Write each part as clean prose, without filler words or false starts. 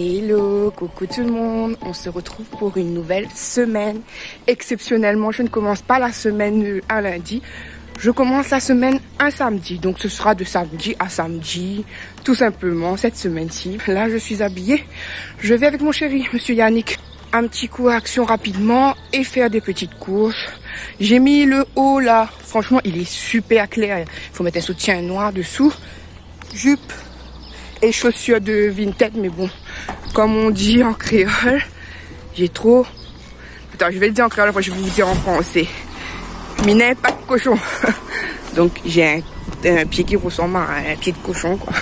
Hello, coucou tout le monde, on se retrouve pour une nouvelle semaine. Exceptionnellement, je ne commence pas la semaine un lundi, je commence la semaine un samedi. Donc ce sera de samedi à samedi, tout simplement, cette semaine-ci. Là, je suis habillée, je vais avec mon chéri, monsieur Yannick. Un petit coup à action rapidement et faire des petites courses. J'ai mis le haut là, franchement, il est super clair. Il faut mettre un soutien noir dessous, jupe et chaussures de Vinted, mais bon, comme on dit en créole, j'ai trop... Attends, je vais le dire en créole, après je vais vous dire en français. Minet, pas de cochon. Donc j'ai un pied qui ressemble à un pied de cochon, quoi.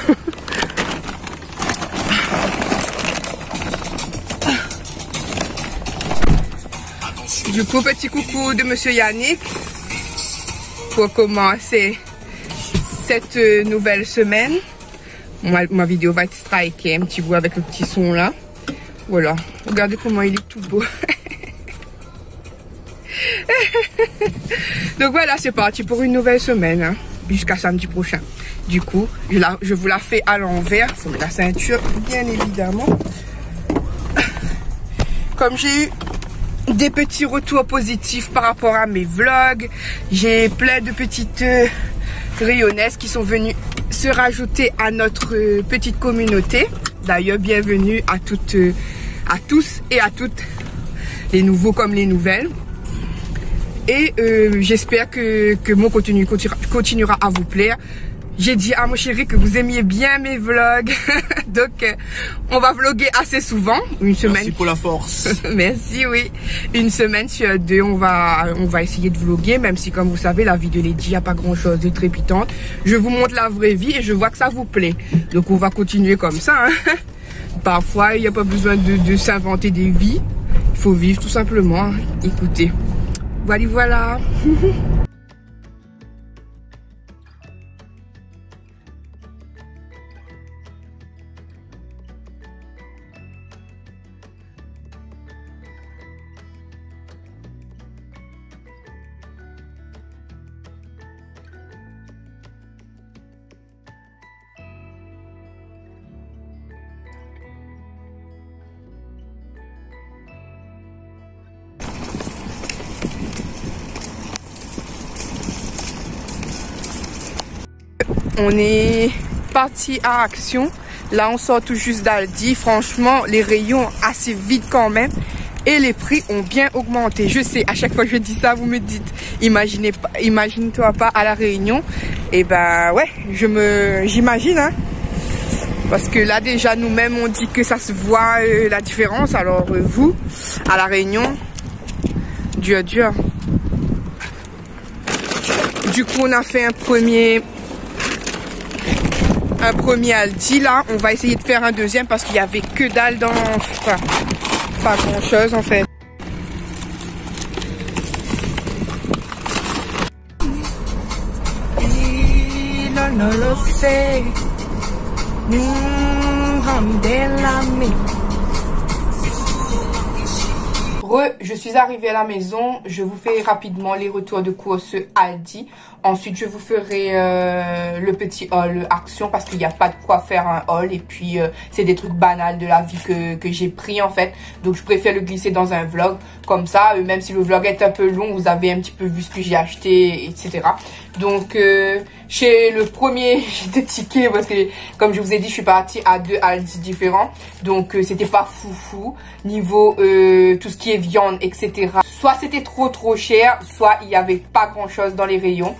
Du coup, petit coucou de monsieur Yannick pour commencer cette nouvelle semaine. Ma vidéo va être strikée, un petit bout avec le petit son là. Voilà, regardez comment il est tout beau. Donc voilà, c'est parti pour une nouvelle semaine, hein, jusqu'à samedi prochain. Du coup, je vous la fais à l'envers. Il faut mettre la ceinture, bien évidemment. Comme j'ai eu des petits retours positifs par rapport à mes vlogs, j'ai plein de petites rayonnesses qui sont venues se rajouter à notre petite communauté. D'ailleurs, bienvenue à toutes, à tous et à toutes, les nouveaux comme les nouvelles. Et j'espère que mon contenu continuera à vous plaire. J'ai dit à mon chéri que vous aimiez bien mes vlogs. Donc, on va vlogger assez souvent. Une semaine. Merci pour la force. Merci, oui. Une semaine sur deux, on va essayer de vlogger. Même si, comme vous savez, la vie de Lady, il n'y a pas grand-chose de trépidante. Je vous montre la vraie vie et je vois que ça vous plaît. Donc, on va continuer comme ça. Hein. Parfois, il n'y a pas besoin de s'inventer des vies. Il faut vivre tout simplement. Écoutez. Voilà, voilà. On est parti à Action. Là, on sort tout juste d'Aldi. Franchement, les rayons assez vides quand même. Et les prix ont bien augmenté. Je sais, à chaque fois que je dis ça, vous me dites, imagine-toi pas à La Réunion. Et ben ouais, j'imagine. Hein. Parce que là, déjà, nous-mêmes, on dit que ça se voit la différence. Alors, vous, à La Réunion, dur. Du coup, on a fait un premier Aldi. Là, on va essayer de faire un deuxième parce qu'il y avait que dalle dans... Enfin, pas grand chose en fait. Je suis arrivée à la maison, je vous fais rapidement les retours de course Aldi. Ensuite, je vous ferai le petit haul Action parce qu'il n'y a pas de quoi faire un haul. Et puis, c'est des trucs banals de la vie que j'ai pris en fait. Donc, je préfère le glisser dans un vlog. Comme ça, même si le vlog est un peu long, vous avez un petit peu vu ce que j'ai acheté, etc. Donc, chez le premier, j'étais tiquée parce que, comme je vous ai dit, je suis partie à 2 Aldi différents. Donc, c'était pas foufou. Niveau tout ce qui est viande, etc. Soit c'était trop cher, soit il n'y avait pas grand chose dans les rayons.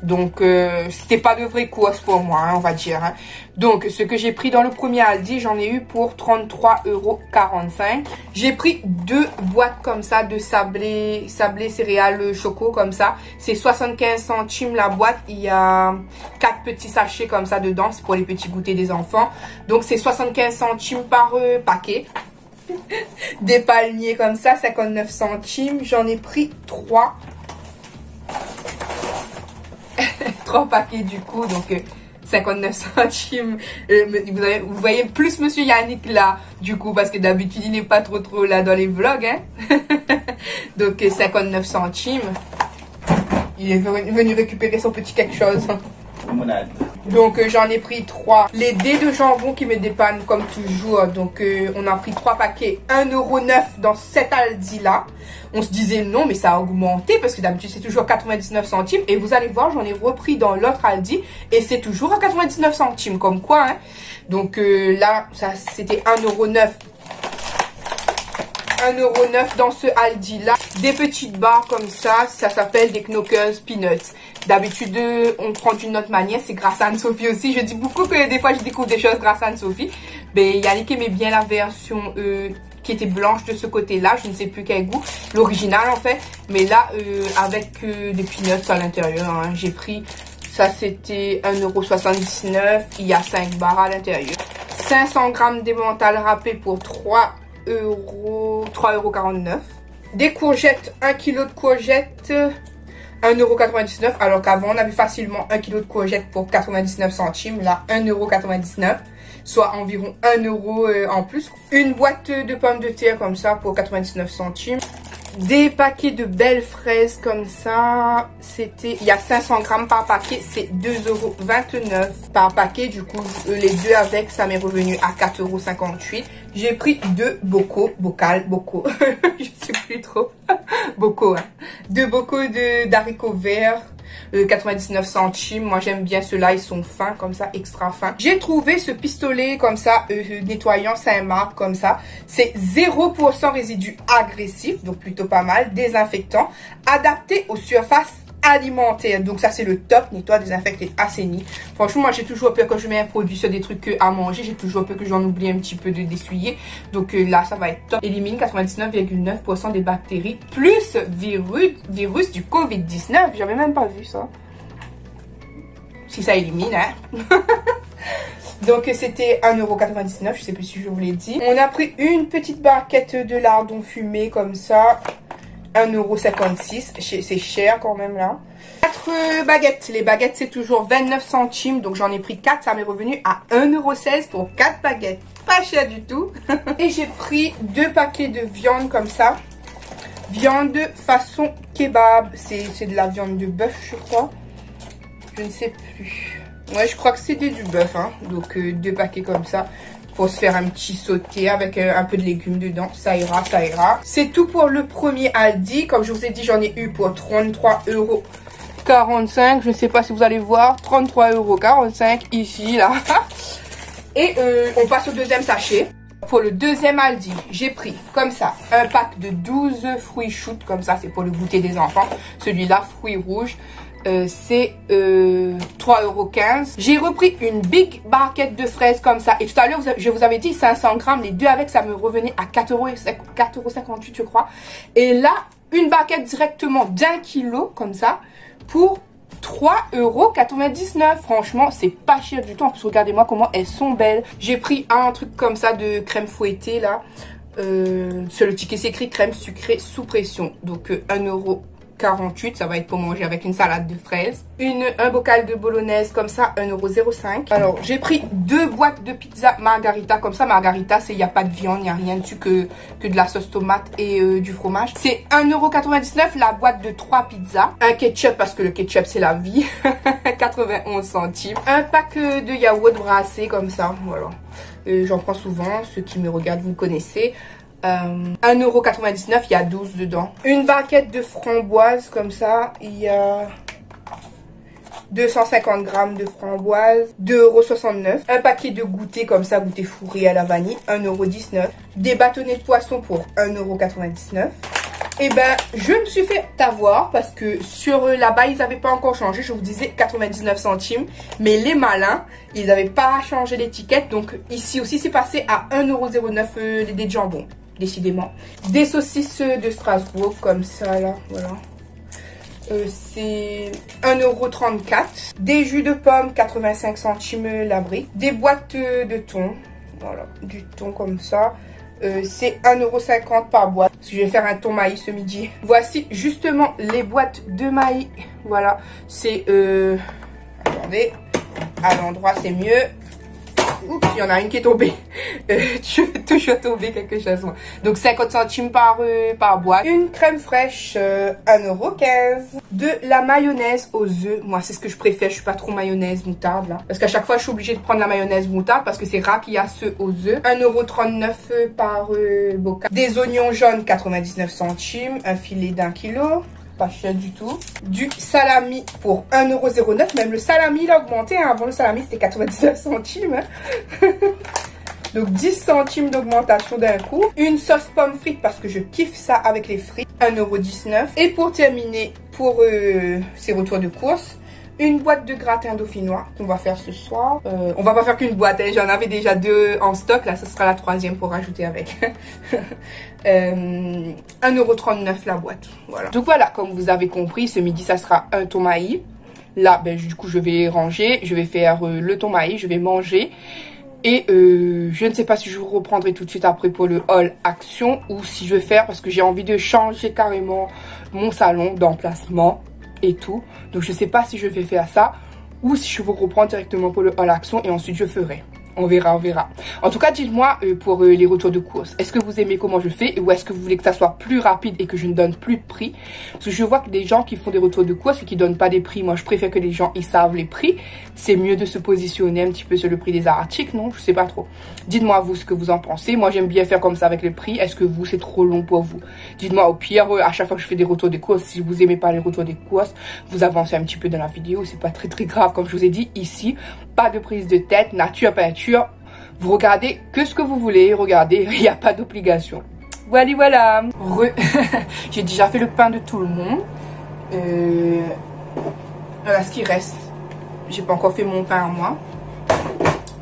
Donc, c'était pas de vraies courses pour moi, hein, on va dire. Hein. Donc, ce que j'ai pris dans le premier Aldi, j'en ai eu pour 33,45 €. J'ai pris 2 boîtes comme ça de sablé céréales choco comme ça. C'est 75 centimes la boîte. Il y a 4 petits sachets comme ça dedans. C'est pour les petits goûters des enfants. Donc, c'est 75 centimes par paquet. Des palmiers comme ça, 59 centimes. J'en ai pris 3. 3 paquets du coup, donc 59 centimes. Vous voyez plus monsieur Yannick là, du coup, parce que d'habitude il n'est pas trop là dans les vlogs. Hein. Donc 59 centimes. Il est venu récupérer son petit quelque chose. limonade. Donc j'en ai pris 3. Les dés de jambon qui me dépannent comme toujours. Donc on a pris 3 paquets 1,09 € dans cet Aldi là. On se disait non mais ça a augmenté parce que d'habitude c'est toujours 99 centimes. Et vous allez voir, j'en ai repris dans l'autre Aldi et c'est toujours à 99 centimes comme quoi. Hein. Donc là ça c'était 1,09 €. 1,09 € dans ce Aldi là. Des petites barres comme ça s'appelle des Knockers Peanuts. D'habitude on prend d'une autre manière, c'est grâce à Anne-Sophie aussi. Je dis beaucoup que des fois je découvre des choses grâce à Anne-Sophie. Mais Yannick aimait bien la version qui était blanche de ce côté là, je ne sais plus quel goût, l'original en fait. Mais là avec des peanuts à l'intérieur, hein. J'ai pris, ça c'était 1,79 €, il y a 5 barres à l'intérieur. 500 g d'emmental râpé pour 3,49 €. Des courgettes, 1 kg de courgettes, 1,99 €. Alors qu'avant, on avait facilement 1 kg de courgettes pour 99 centimes. Là, 1,99 €. Soit environ 1 € en plus. Une boîte de pommes de terre comme ça pour 99 centimes. Des paquets de belles fraises comme ça. C'était, il y a 500 g par paquet. C'est 2,29 € par paquet. Du coup, les deux avec, ça m'est revenu à 4,58 €. J'ai pris 2 bocaux. Je sais plus trop. Bocaux, hein. 2 bocaux d'haricots verts. 99 centimes. Moi j'aime bien ceux-là, ils sont fins comme ça, extra fins. J'ai trouvé ce pistolet comme ça, nettoyant Saint-Marc comme ça. C'est 0% résidu agressif, donc plutôt pas mal. Désinfectant, adapté aux surfaces alimentaires. Donc ça c'est le top, nettoie, désinfecte et assainit. Franchement moi j'ai toujours peur quand je mets un produit sur des trucs à manger, j'ai toujours peur que j'en oublie un petit peu de d'essuyer. Donc là ça va être top. Élimine 99,9% des bactéries plus virus du Covid-19. J'avais même pas vu ça. Si ça élimine, hein. Donc c'était 1,99 €, je sais plus si je vous l'ai dit. On a pris une petite barquette de lardons fumés comme ça. 1,56 €, c'est cher quand même là. 4 baguettes, les baguettes c'est toujours 29 centimes, donc j'en ai pris 4, ça m'est revenu à 1,16 € pour 4 baguettes, pas cher du tout. Et j'ai pris 2 paquets de viande comme ça, viande façon kebab, c'est de la viande de bœuf je crois, je ne sais plus, ouais je crois que c'était du bœuf, hein. Donc 2 paquets comme ça. Pour se faire un petit sauté avec un peu de légumes dedans, ça ira, ça ira. C'est tout pour le premier Aldi. Comme je vous ai dit, j'en ai eu pour 33,45 €. Je ne sais pas si vous allez voir, 33,45 € ici, là. Et on passe au deuxième sachet. Pour le deuxième Aldi, j'ai pris comme ça un pack de 12 fruits shoot, comme ça, c'est pour le goûter des enfants. Celui-là, fruits rouges. C'est 3,15 €. J'ai repris une big barquette de fraises comme ça. Et tout à l'heure, je vous avais dit 500 g. Les deux avec, ça me revenait à 4,58 € je crois. Et là, une barquette directement d'1 kg comme ça pour 3,99 €. Franchement, c'est pas cher du tout. En plus, regardez-moi comment elles sont belles. J'ai pris un truc comme ça de crème fouettée là. Sur le ticket, c'est écrit crème sucrée sous pression. Donc 1,48 €, ça va être pour manger avec une salade de fraises. Un bocal de bolognaise comme ça, 1,05 €. Alors j'ai pris 2 boîtes de pizza margarita. Comme ça, margarita, c'est il n'y a pas de viande, il n'y a rien dessus que de la sauce tomate et du fromage. C'est 1,99 € la boîte de 3 pizzas. Un ketchup parce que le ketchup c'est la vie. 91 centimes. Un pack de yaourt brassé comme ça, voilà. J'en prends souvent, ceux qui me regardent vous connaissez. 1,99 €, il y a 12 dedans. Une barquette de framboises comme ça, il y a 250 g de framboises, 2,69 €. Un paquet de goûter comme ça, goûter fourré à la vanille, 1,19 €. Des bâtonnets de poisson pour 1,99 €. Et ben je me suis fait avoir parce que sur là-bas ils n'avaient pas encore changé, je vous disais 99 centimes, mais les malins ils n'avaient pas changé l'étiquette, donc ici aussi c'est passé à 1,09 € les dés de jambon. Décidément. Des saucisses de Strasbourg comme ça là, voilà. C'est 1,34 €. Des jus de pomme 85 centimes la brique. Des boîtes de thon, voilà, du thon comme ça. C'est 1,50 € par boîte. Parce que je vais faire un thon maïs ce midi. Voici justement les boîtes de maïs. Voilà, c'est attendez, à l'endroit c'est mieux. Oups, il y en a une qui est tombée. Je vais toujours tomber quelque chose. Moi. Donc 50 centimes par boîte. Une crème fraîche, 1,15 €. De la mayonnaise aux œufs. Moi, c'est ce que je préfère. Je suis pas trop mayonnaise moutarde là. Parce qu'à chaque fois, je suis obligée de prendre la mayonnaise moutarde parce que c'est rare qu'il y a ceux aux œufs. 1,39 € par bocal. Des oignons jaunes, 99 centimes. Un filet d'1 kg. Pas cher du tout. Du salami pour 1,09 €. Même le salami, il a augmenté. Hein. Avant, le salami, c'était 99 centimes. Hein. Donc, 10 centimes d'augmentation d'un coup. Une sauce pomme frite parce que je kiffe ça avec les frites. 1,19 €. Et pour terminer, pour ces retours de course, une boîte de gratin dauphinois qu'on va faire ce soir. On va pas faire qu'une boîte, hein. J'en avais déjà 2 en stock. Là, ce sera la 3e pour rajouter avec. 1,39 € la boîte. Voilà. Donc voilà, comme vous avez compris, ce midi, ça sera un tomaï. Là, ben, du coup, je vais ranger. Je vais faire le tomaï. Je vais manger. Et je ne sais pas si je vous reprendrai tout de suite après pour le haul action ou si je vais faire parce que j'ai envie de changer carrément mon salon d'emplacement et tout. Donc je sais pas si je vais faire ça ou si je vous reprends directement pour le haul action et ensuite je ferai. On verra, on verra. En tout cas, dites-moi pour les retours de course. Est-ce que vous aimez comment je fais ou est-ce que vous voulez que ça soit plus rapide et que je ne donne plus de prix? Parce que je vois que des gens qui font des retours de course et qui donnent pas des prix. Moi, je préfère que les gens, ils savent les prix. C'est mieux de se positionner un petit peu sur le prix des articles, non? Je sais pas trop. Dites-moi vous ce que vous en pensez. Moi, j'aime bien faire comme ça avec le prix. Est-ce que vous, c'est trop long pour vous? Dites-moi au pire, à chaque fois que je fais des retours de course, si vous aimez pas les retours de course, vous avancez un petit peu dans la vidéo. C'est pas très grave, comme je vous ai dit ici. Pas de prise de tête, nature, peinture. Vous regardez que ce que vous voulez, regardez, il n'y a pas d'obligation. Voilà. J'ai déjà fait le pain de tout le monde. Voilà ce qui reste. J'ai pas encore fait mon pain à moi.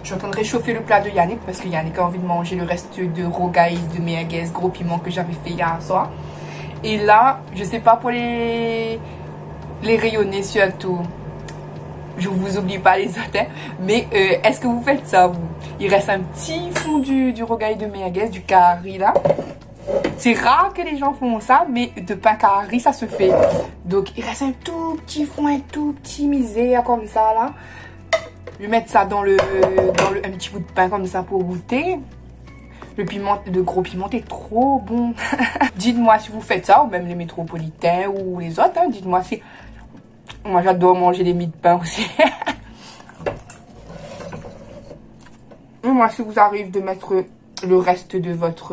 Je suis en train de réchauffer le plat de Yannick parce que Yannick a envie de manger le reste de rogaille, de merguez, gros piment que j'avais fait hier soir. Et là, je sais pas pour les rayonnés surtout. Je vous oublie pas les autres, hein. Mais est-ce que vous faites ça, vous? Il reste un petit fond du rogaille de merguez, du kahari là. C'est rare que les gens font ça, mais de pain kahari, ça se fait. Donc, il reste un tout petit fond, un tout petit misère comme ça là. Je vais mettre ça dans un petit bout de pain comme ça pour goûter. Le gros piment est trop bon. Dites-moi si vous faites ça, ou même les métropolitains ou les autres, hein. Dites-moi si... Moi, j'adore manger les mie de pain aussi. Moi, si vous arrive de mettre le reste de votre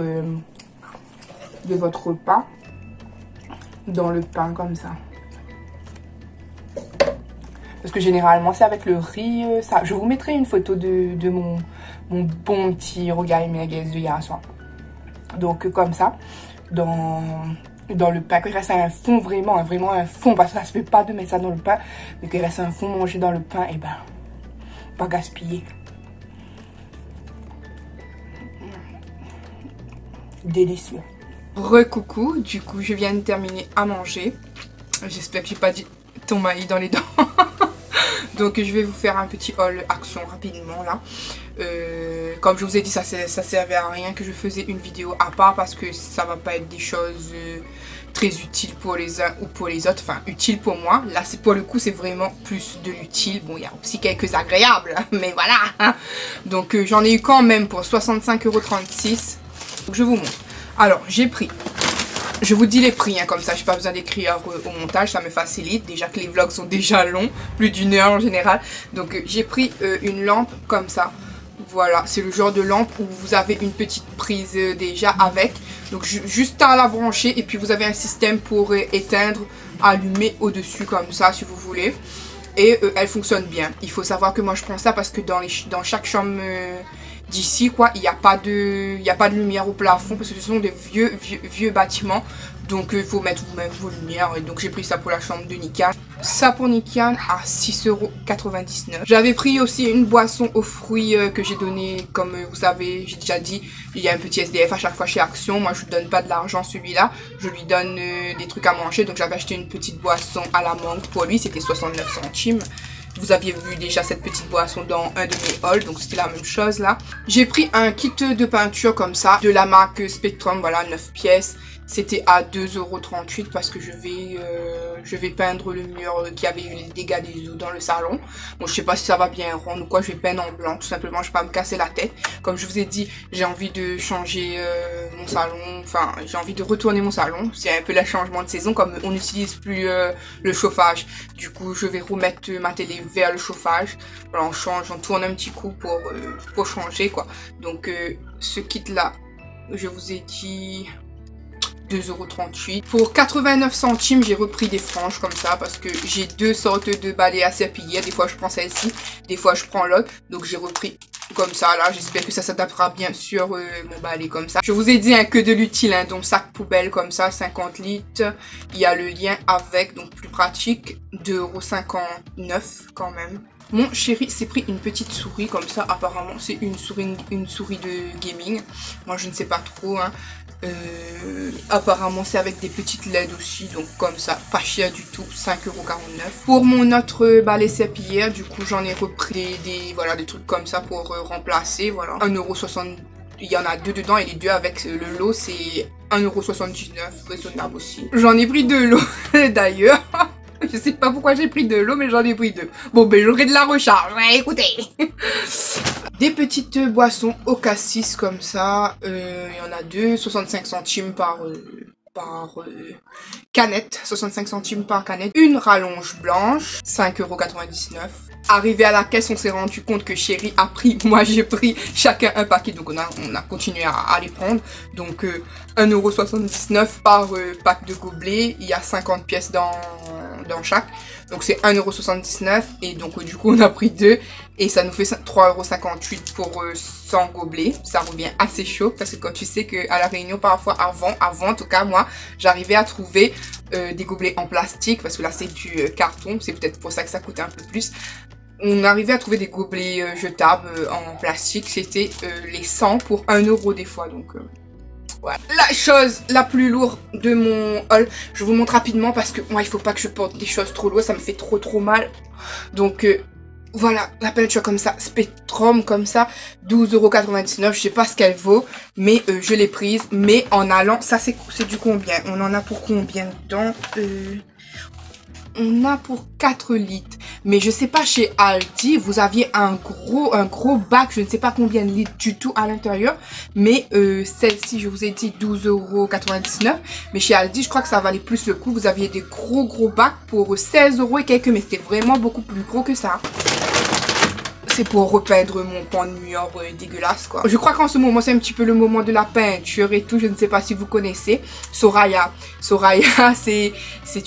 repas dans le pain comme ça. Parce que généralement, c'est avec le riz. Ça. Je vous mettrai une photo de mon bon petit rogaille merguez de hier soir. Donc, comme ça, dans le pain, qu'il reste un fond vraiment un fond, parce que ça se fait pas de mettre ça dans le pain, mais qu'il reste un fond mangé dans le pain, et ben, pas gaspiller. Délicieux. Recoucou, du coup, je viens de terminer à manger. J'espère que j'ai pas dit tomaï dans les dents. Donc, je vais vous faire un petit haul action rapidement là. Comme je vous ai dit, ça servait à rien que je faisais une vidéo à part parce que ça va pas être des choses très utiles pour les uns ou pour les autres. Enfin, utiles pour moi. Là, c'est pour le coup, c'est vraiment plus de l'utile. Bon, il y a aussi quelques agréables, mais voilà. Hein. Donc, j'en ai eu quand même pour 65,36 €. Donc, je vous montre. Alors, j'ai pris... Je vous dis les prix, hein, comme ça, je n'ai pas besoin d'écrire au montage, ça me facilite. Déjà que les vlogs sont déjà longs, plus d'1 heure en général. Donc, j'ai pris une lampe comme ça. Voilà, c'est le genre de lampe où vous avez une petite prise déjà avec. Donc, juste à la brancher et puis vous avez un système pour éteindre, allumer au-dessus comme ça, si vous voulez. Et elle fonctionne bien. Il faut savoir que moi, je prends ça parce que dans chaque chambre... d'ici quoi, il n'y a pas de lumière au plafond parce que ce sont des vieux bâtiments, donc il faut mettre vous-même vos lumières. Et donc j'ai pris ça pour la chambre de Nikan, ça pour Nikan à 6,99 €. J'avais pris aussi une boisson aux fruits que j'ai donné, comme vous savez, j'ai déjà dit, il y a un petit SDF à chaque fois chez Action. Moi je ne donne pas de l'argent celui-là, je lui donne des trucs à manger. Donc j'avais acheté une petite boisson à la mangue pour lui, c'était 69 centimes. Vous aviez vu déjà cette petite boisson dans un de mes hauls, donc c'était la même chose là. J'ai pris un kit de peinture comme ça, de la marque Spectrum, voilà, 9 pièces. C'était à 2,38 € parce que je vais peindre le mur qui avait eu les dégâts des eaux dans le salon. Bon, je sais pas si ça va bien rendre ou quoi, je vais peindre en blanc tout simplement, je vais pas me casser la tête. Comme je vous ai dit, j'ai envie de changer mon salon, enfin j'ai envie de retourner mon salon. C'est un peu le changement de saison, comme on n'utilise plus le chauffage. Du coup, je vais remettre ma télé vers le chauffage. Voilà, on tourne un petit coup pour changer quoi. Donc ce kit là, je vous ai dit 2,38 €. Pour 89 centimes, j'ai repris des franges comme ça parce que j'ai deux sortes de balais à serpillière. Des fois, je prends celle-ci, des fois, je prends l'autre. Donc, j'ai repris comme ça là. J'espère que ça s'adaptera bien sur mon balai comme ça. Je vous ai dit hein, que de l'utile, hein, donc sac poubelle comme ça, 50 litres. Il y a le lien avec, donc plus pratique, 2,59 € quand même. Mon chéri s'est pris une petite souris comme ça. Apparemment, c'est une souris de gaming. Moi, je ne sais pas trop. Hein. Apparemment, c'est avec des petites LED aussi. Donc, comme ça, pas cher du tout. 5,49 €. Pour mon autre balai serpillière, du coup, j'en ai repris des trucs comme ça pour remplacer. Voilà, 1,60 €. Il y en a deux dedans et les deux avec le lot, c'est 1,79 €. Raisonnable aussi. J'en ai pris deux lots d'ailleurs. Je sais pas pourquoi j'ai pris de l'eau, mais j'en ai pris deux. Bon, ben j'aurai de la recharge. Ouais, écoutez. Des petites boissons au cassis comme ça. Il y en a deux, 65 centimes par canette. 65 centimes par canette. Une rallonge blanche, 5,99 €. Arrivé à la caisse, on s'est rendu compte que Chéri a pris, moi j'ai pris chacun un paquet. Donc on a continué à les prendre. Donc 1,79 € par pack de gobelets. Il y a 50 pièces dans chaque. Donc c'est 1,79 € et donc du coup on a pris deux et ça nous fait 3,58 € pour 100 gobelets. Ça revient assez chaud parce que quand tu sais que à la Réunion parfois avant en tout cas moi j'arrivais à trouver des gobelets en plastique parce que là c'est du carton, c'est peut-être pour ça que ça coûtait un peu plus. On arrivait à trouver des gobelets jetables en plastique, c'était les 100 pour 1 € des fois donc... Voilà. La chose la plus lourde de mon haul, je vous montre rapidement parce que moi il faut pas que je porte des choses trop lourdes, ça me fait trop mal. Donc voilà, la peinture comme ça, Spectrum comme ça, 12,99 €, je sais pas ce qu'elle vaut, mais je l'ai prise. Mais en allant, ça c'est du combien? On en a pour combien dedans? On a pour 4 litres. Mais je sais pas, chez Aldi, vous aviez un gros bac, je ne sais pas combien de litres du tout à l'intérieur. Mais celle-ci, je vous ai dit 12,99 €. Mais chez Aldi, je crois que ça valait plus le coup. Vous aviez des gros bacs pour 16 € et quelques. Mais c'était vraiment beaucoup plus gros que ça. C'est pour repeindre mon pan de mur dégueulasse quoi. Je crois qu'en ce moment c'est un petit peu le moment de la peinture et tout. Je ne sais pas si vous connaissez Soraya. Soraya c'est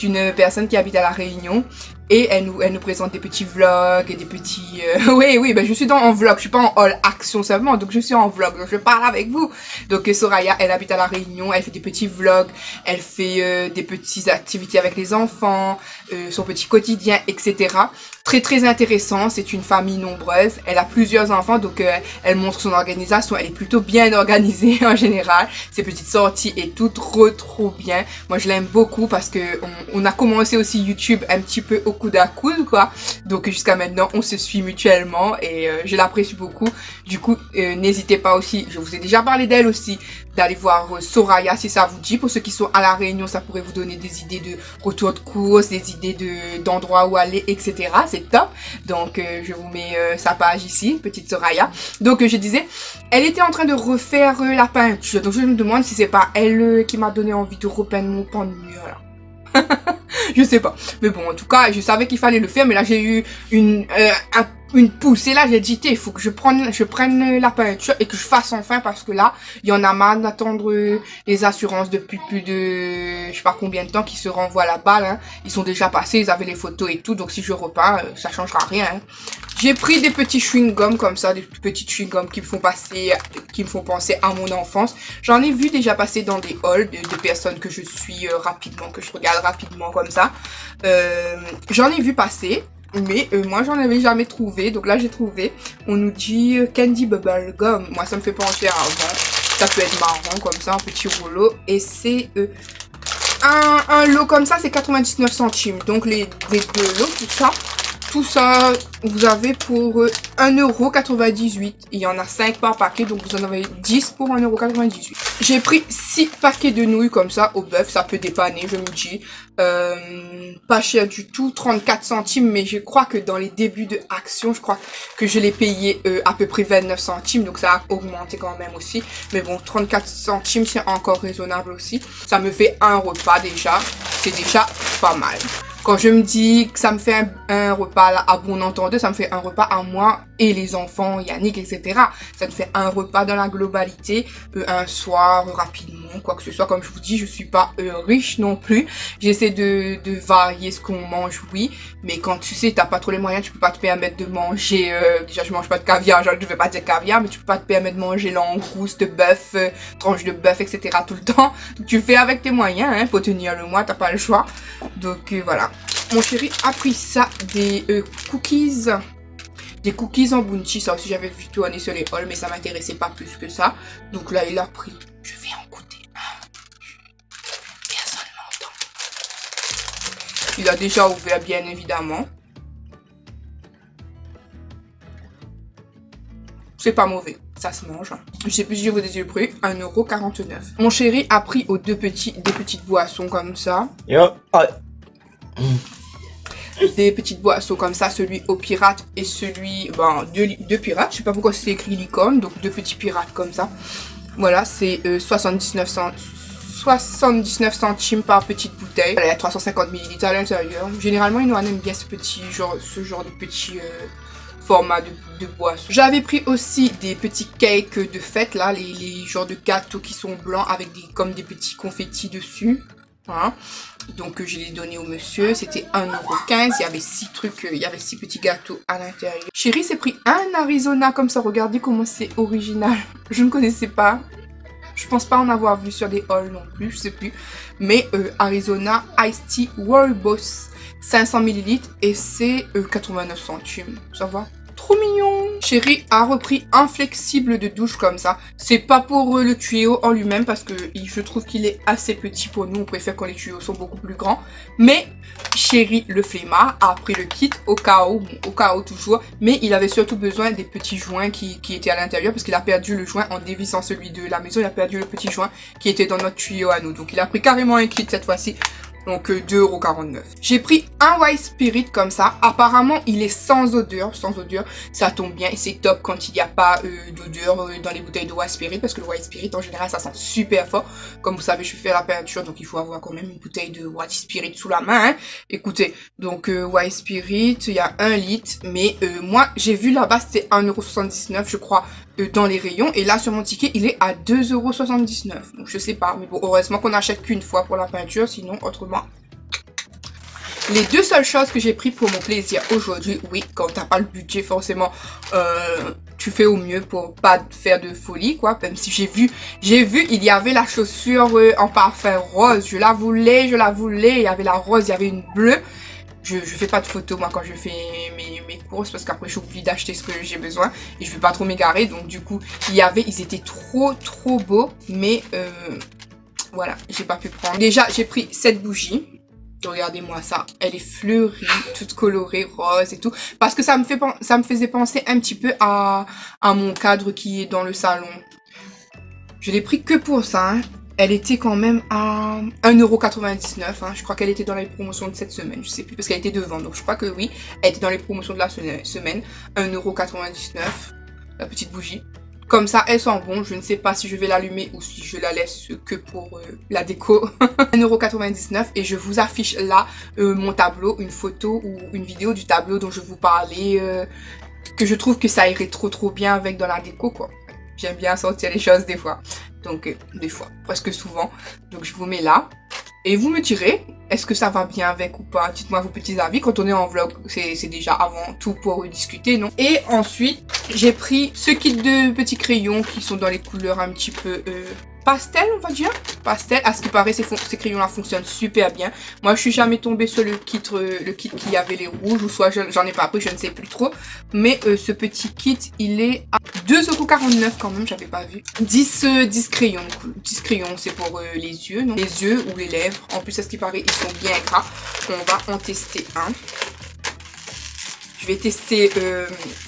une personne qui habite à La Réunion. Et elle nous présente des petits vlogs et des petits... Oui, ben je suis en vlog, je suis pas en haul action seulement, donc je suis en vlog, donc je parle avec vous. Donc Soraya, elle habite à La Réunion, elle fait des petits vlogs, elle fait des petites activités avec les enfants, son petit quotidien, etc. Très intéressant, c'est une famille nombreuse, elle a plusieurs enfants, donc elle montre son organisation, elle est plutôt bien organisée en général. Ses petites sorties et tout, trop bien. Moi je l'aime beaucoup parce que on a commencé aussi YouTube un petit peu au coude à coude quoi, donc jusqu'à maintenant on se suit mutuellement et je l'apprécie beaucoup. Du coup n'hésitez pas aussi, je vous ai déjà parlé d'elle aussi, d'aller voir Soraya si ça vous dit. Pour ceux qui sont à La Réunion, ça pourrait vous donner des idées de retour de course, des idées d'endroits où aller, etc. C'est top. Donc je vous mets sa page ici, petite Soraya. Donc je disais, elle était en train de refaire la peinture, donc je me demande si c'est pas elle qui m'a donné envie de repeindre mon pan de mur là. Je sais pas, mais bon en tout cas je savais qu'il fallait le faire, mais là j'ai eu une poussée là, j'ai dit il faut que je prenne la peinture et que je fasse enfin, parce que là il y en a marre d'attendre les assurances depuis plus de je sais pas combien de temps qui se renvoient la balle hein. Ils sont déjà passés, ils avaient les photos et tout, donc si je repeins ça changera rien hein. J'ai pris des petits chewing-gums comme ça, des petits chewing-gums qui me font penser à mon enfance. J'en ai vu déjà passer dans des hauls de personnes que je suis rapidement, que je regarde rapidement comme ça. J'en ai vu passer, mais moi j'en avais jamais trouvé. Donc là j'ai trouvé. On nous dit Candy Bubble Gum. Moi ça me fait penser à avant. Ça peut être marrant comme ça, un petit rouleau. Et c'est un lot comme ça, c'est 99 centimes. Donc les deux lots, tout ça. tout ça, vous avez pour 1,98 €. Il y en a 5 par paquet, donc vous en avez 10 pour 1,98 €. J'ai pris 6 paquets de nouilles comme ça au bœuf, ça peut dépanner, je me dis. Pas cher du tout, 34 centimes, mais je crois que dans les débuts de Action, je crois que je l'ai payé à peu près 29 centimes, donc ça a augmenté quand même aussi. Mais bon, 34 centimes, c'est encore raisonnable aussi. Ça me fait un repas déjà, c'est déjà pas mal. Quand je me dis que ça me fait un repas là, à bon entendeur, ça me fait un repas à moi et les enfants, Yannick, etc. Ça me fait un repas dans la globalité, un soir, rapidement, quoi que ce soit. Comme je vous dis, je suis pas riche non plus. J'essaie de varier ce qu'on mange, oui. Mais quand tu sais, t'as pas trop les moyens, tu peux pas te permettre de manger... déjà, je mange pas de caviar, je vais pas dire caviar, mais tu peux pas te permettre de manger langouste, bœuf, tranche de bœuf, etc. tout le temps. Donc, tu fais avec tes moyens, hein, pour tenir le mois, t'as pas le choix. Donc, voilà. Mon chéri a pris ça, des cookies. Des cookies en bounty. Ça aussi, j'avais vu tourner sur les halls, mais ça m'intéressait pas plus que ça. Donc là, il a pris. Je vais en goûter un. Personne m'entend. Il a déjà ouvert, bien évidemment. C'est pas mauvais. Ça se mange. Je sais plus si je vous ai dit le prix. 1,49 €. Mon chéri a pris aux des petites boissons comme ça. Yo. Des petites boissons comme ça, celui au pirate et celui, deux pirates, je sais pas pourquoi c'est écrit licorne, donc deux petits pirates comme ça. Voilà, c'est 79 centimes par petite bouteille. Il y a 350 ml à l'intérieur. Généralement, ils nous aiment bien ce genre de petit format de boisson. J'avais pris aussi des petits cakes de fête, là, les genres de gâteaux qui sont blancs avec comme des petits confettis dessus. Hein. Donc je l'ai donné au monsieur, c'était 1,15 €, il y avait 6 trucs, il y avait 6 petits gâteaux à l'intérieur. Chéri s'est pris un Arizona comme ça, regardez comment c'est original. Je ne connaissais pas, je pense pas en avoir vu sur des hauls non plus, je sais plus. Mais Arizona Iced Tea World Boss, 500 ml et c'est 89 centimes, ça va. Trop mignon. Chéri a repris un flexible de douche comme ça. C'est pas pour le tuyau en lui-même parce que je trouve qu'il est assez petit pour nous. On préfère quand les tuyaux sont beaucoup plus grands. Mais Chéri, le flemmard, a pris le kit au cas où toujours. Mais il avait surtout besoin des petits joints qui étaient à l'intérieur parce qu'il a perdu le joint en dévissant celui de la maison. Il a perdu le petit joint qui était dans notre tuyau à nous. Donc il a pris carrément un kit cette fois-ci. Donc 2,49 €. J'ai pris un White Spirit comme ça. Apparemment, il est sans odeur. Sans odeur, ça tombe bien. Et c'est top quand il n'y a pas d'odeur dans les bouteilles de White Spirit. Parce que le White Spirit, en général, ça sent super fort. Comme vous savez, je fais la peinture. Donc, il faut avoir quand même une bouteille de White Spirit sous la main. Hein. Écoutez, donc White Spirit, il y a 1 litre. Mais moi, j'ai vu là-bas, c'était 1,79 € je crois. Dans les rayons et là sur mon ticket il est à 2,79 €. Donc je sais pas, mais bon, heureusement qu'on n'achète qu'une fois pour la peinture, sinon autrement. Les deux seules choses que j'ai pris pour mon plaisir aujourd'hui, oui, quand t'as pas le budget forcément, tu fais au mieux pour pas faire de folie quoi. Même si j'ai vu il y avait la chaussure en parfum rose, je la voulais, il y avait la rose, il y avait une bleue. Je fais pas de photos moi quand je fais mes courses parce qu'après j'oublie d'acheter ce que j'ai besoin et je veux pas trop m'égarer, donc du coup ils étaient trop beaux, mais voilà, j'ai pas pu prendre. Déjà j'ai pris cette bougie, regardez-moi ça, elle est fleurie, toute colorée, rose et tout, parce que ça me faisait penser un petit peu à mon cadre qui est dans le salon. Je l'ai pris que pour ça, hein. Elle était quand même à 1,99 €. Hein. Je crois qu'elle était dans les promotions de cette semaine. Je sais plus parce qu'elle était devant. Donc je crois que oui. Elle était dans les promotions de la semaine. 1,99 €. La petite bougie. Comme ça, elle sent bon. Je ne sais pas si je vais l'allumer ou si je la laisse que pour la déco. 1,99 € et je vous affiche là mon tableau, une photo ou une vidéo du tableau dont je vous parlais. Que je trouve que ça irait trop bien avec dans la déco quoi. J'aime bien sortir les choses des fois. Donc, des fois, presque souvent. Donc, je vous mets là. Et vous me direz, est-ce que ça va bien avec ou pas? Dites-moi vos petits avis. Quand on est en vlog, c'est déjà avant tout pour discuter, non? Et ensuite, j'ai pris ce kit de petits crayons qui sont dans les couleurs un petit peu pastel, on va dire. Pastel. À ce qui paraît, ces crayons-là fonctionnent super bien. Moi, je suis jamais tombée sur le kit qui avait les rouges. Ou soit j'en ai pas pris, je ne sais plus trop. Mais ce petit kit, il est à 2,49 € quand même, j'avais pas vu. 10 crayons. 10 crayons, c'est pour les yeux, non? Les yeux ou les lèvres. En plus, à ce qui paraît, ils sont bien gras. On va en tester un. vais tester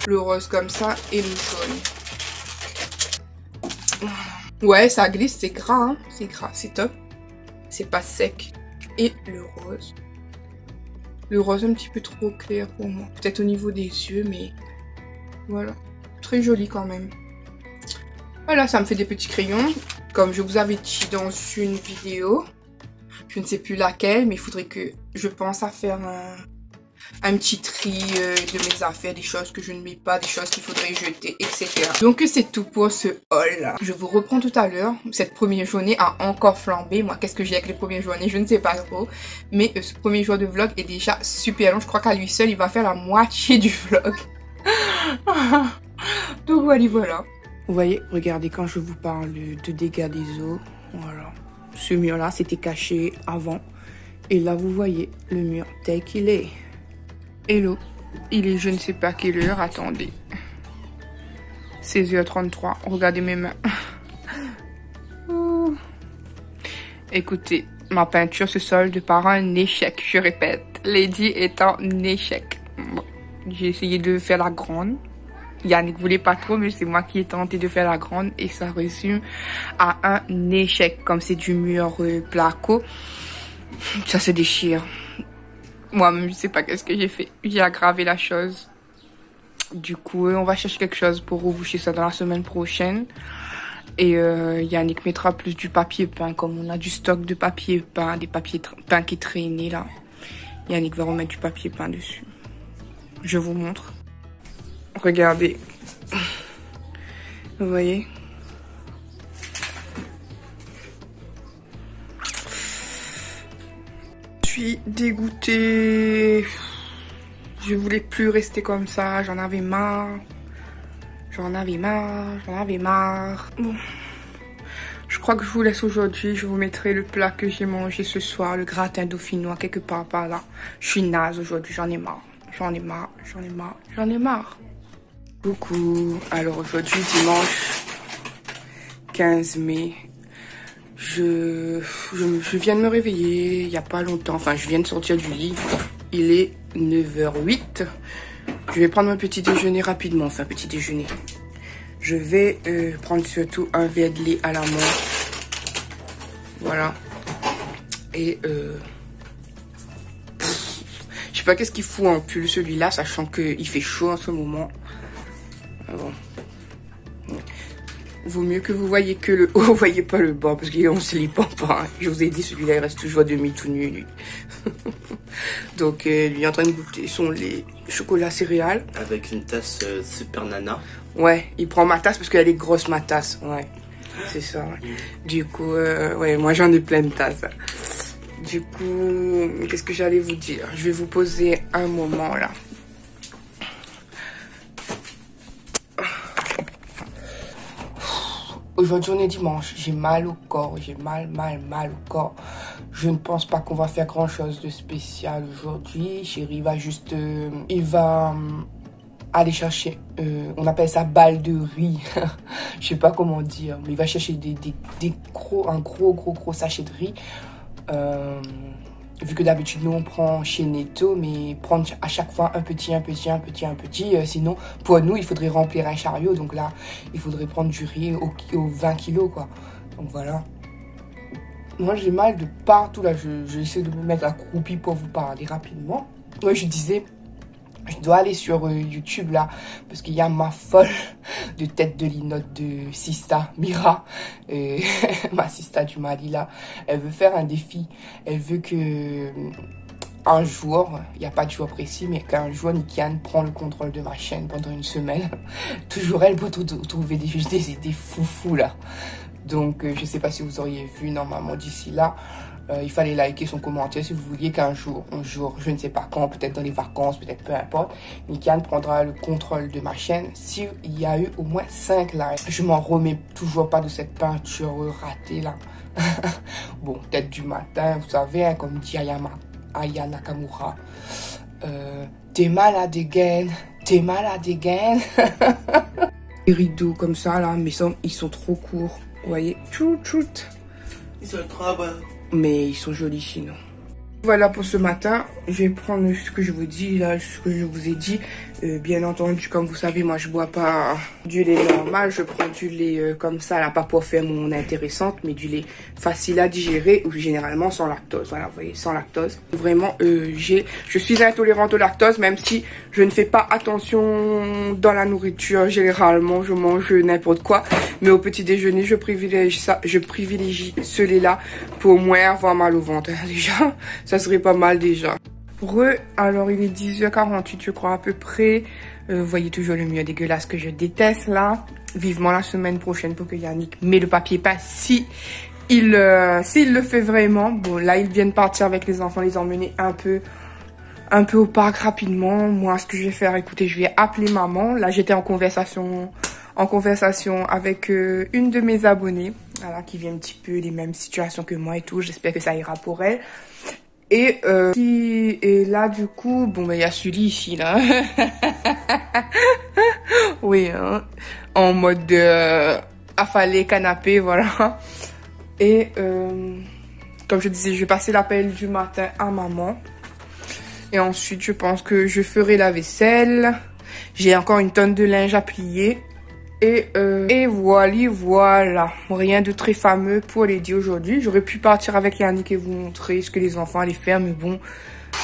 le rose comme ça et le jaune. Ouais, ça glisse, c'est gras, hein. C'est gras, c'est top. C'est pas sec. Et le rose. Le rose un petit peu trop clair pour moi. Peut-être au niveau des yeux, mais voilà. Très joli quand même. Voilà, ça me fait des petits crayons. Comme je vous avais dit dans une vidéo. Je ne sais plus laquelle, mais il faudrait que je pense à faire un petit tri de mes affaires, des choses que je ne mets pas, des choses qu'il faudrait jeter, etc. Donc c'est tout pour ce haul. Je vous reprends tout à l'heure. Cette première journée a encore flambé. Moi, qu'est-ce que j'ai avec les premières journées? Je ne sais pas trop. Mais ce premier jour de vlog est déjà super long. Je crois qu'à lui seul, il va faire la moitié du vlog. Donc voilà. Vous voyez, regardez quand je vous parle de dégâts des eaux. Voilà. Ce mur-là, c'était caché avant. Et là, vous voyez le mur tel qu'il est. Hello, il est je ne sais pas quelle heure, attendez. 16h33, regardez mes mains. Écoutez, ma peinture se solde par un échec, je répète. Lady est un échec. Bon, j'ai essayé de faire la grande. Yannick voulait pas trop, mais c'est moi qui ai tenté de faire la grande et ça résume à un échec. Comme c'est du mur placo, ça se déchire. Moi-même, je sais pas qu'est-ce que j'ai fait. J'ai aggravé la chose. Du coup, on va chercher quelque chose pour reboucher ça dans la semaine prochaine. Et Yannick mettra plus du papier peint, comme on a du stock de papier peint, des papiers peints qui traînaient là. Yannick va remettre du papier peint dessus. Je vous montre. Regardez. Vous voyez? Je suis dégoûtée. Je voulais plus rester comme ça. J'en avais marre. J'en avais marre. Bon. Je crois que je vous laisse aujourd'hui. Je vous mettrai le plat que j'ai mangé ce soir. Le gratin dauphinois quelque part par là. Je suis naze aujourd'hui. J'en ai marre. J'en ai marre. Coucou, alors aujourd'hui dimanche 15 mai, je viens de me réveiller il n'y a pas longtemps, enfin je viens de sortir du lit, il est 9h08, je vais prendre mon petit déjeuner rapidement, enfin petit déjeuner, je vais prendre surtout un verre de lait à la menthe, voilà, et je sais pas qu'est-ce qu'il fout en pull celui-là, sachant qu'il fait chaud en ce moment. Bon. Vaut mieux que vous voyez que le haut, vous voyez pas le bas, parce qu'on se les pend pas. Je vous ai dit, celui-là, il reste toujours à demi tout nu, lui. Donc, lui est en train de goûter son lait chocolat céréales. Avec une tasse Super Nana. Ouais, il prend ma tasse parce qu'elle est grosse, ma tasse. Ouais, c'est ça. Ouais. Du coup, ouais, moi j'en ai plein de tasses. Du coup, qu'est-ce que j'allais vous dire? Je vais vous poser un moment, là. Aujourd'hui, on est dimanche. J'ai mal au corps. J'ai mal au corps. Je ne pense pas qu'on va faire grand chose de spécial aujourd'hui. Chéri va juste... il va aller chercher... on appelle ça balle de riz. Je sais pas comment dire. Mais il va chercher un gros sachet de riz. Vu que d'habitude, nous, on prend chez Netto, mais prendre à chaque fois un petit. Sinon, pour nous, il faudrait remplir un chariot. Donc là, il faudrait prendre du riz au 20 kilos, quoi. Donc voilà. Moi, j'ai mal de partout, là. J'essaie de me mettre accroupi pour vous parler rapidement. Moi, je disais... Je dois aller sur YouTube là, parce qu'il y a ma folle de tête de linotte de Sista Mira, ma Sista du Mali là. Elle veut faire un défi. Elle veut que un jour, il n'y a pas de jour précis, mais qu'un jour Nikian prend le contrôle de ma chaîne pendant une semaine. Toujours elle pour trouver des foufous là. Donc je sais pas si vous auriez vu normalement d'ici là. Il fallait liker son commentaire si vous vouliez qu'un jour, je ne sais pas quand, peut-être dans les vacances, peut-être peu importe, Nikian prendra le contrôle de ma chaîne s'il y a eu au moins 5 likes. Je m'en remets toujours pas de cette peinture ratée là. Bon, peut-être du matin, vous savez, hein, comme dit Aya Nakamura. T'es malade again. Les rideaux comme ça là, mais ils sont trop courts. Vous voyez, tchout. Ils sont trop bons. Mais ils sont jolis sinon. Voilà pour ce matin, je vais prendre ce que je vous dis, là, ce que je vous ai dit. Bien entendu, comme vous savez, moi je bois pas du lait normal, je prends du lait comme ça, là, pas pour faire mon intéressante, mais du lait facile à digérer ou généralement sans lactose. Voilà, vous voyez, sans lactose. Vraiment, je suis intolérante au lactose, même si je ne fais pas attention dans la nourriture. Généralement, je mange n'importe quoi, mais au petit déjeuner, je privilégie ça, je privilégie ce lait-là pour au moins avoir mal au ventre. Déjà, ça serait pas mal déjà. Alors il est 10h48 je crois à peu près. Vous voyez toujours le mur dégueulasse que je déteste là. Vivement la semaine prochaine pour que Yannick met le papier peint si s'il le fait vraiment. Bon là ils viennent partir avec les enfants, les emmener un peu au parc rapidement. Moi ce que je vais faire, écoutez, je vais appeler maman. Là j'étais en conversation avec une de mes abonnées, voilà, qui vit un petit peu les mêmes situations que moi et tout. J'espère que ça ira pour elle. Et là du coup, bon ben il y a Sully ici là. Oui, hein, en mode affalé canapé, voilà. Et comme je disais, je vais passer l'appel du matin à maman. Et ensuite, je pense que je ferai la vaisselle. J'ai encore une tonne de linge à plier. Et voilà, rien de très fameux pour les dire aujourd'hui. J'aurais pu partir avec Yannick et vous montrer ce que les enfants allaient faire, mais bon,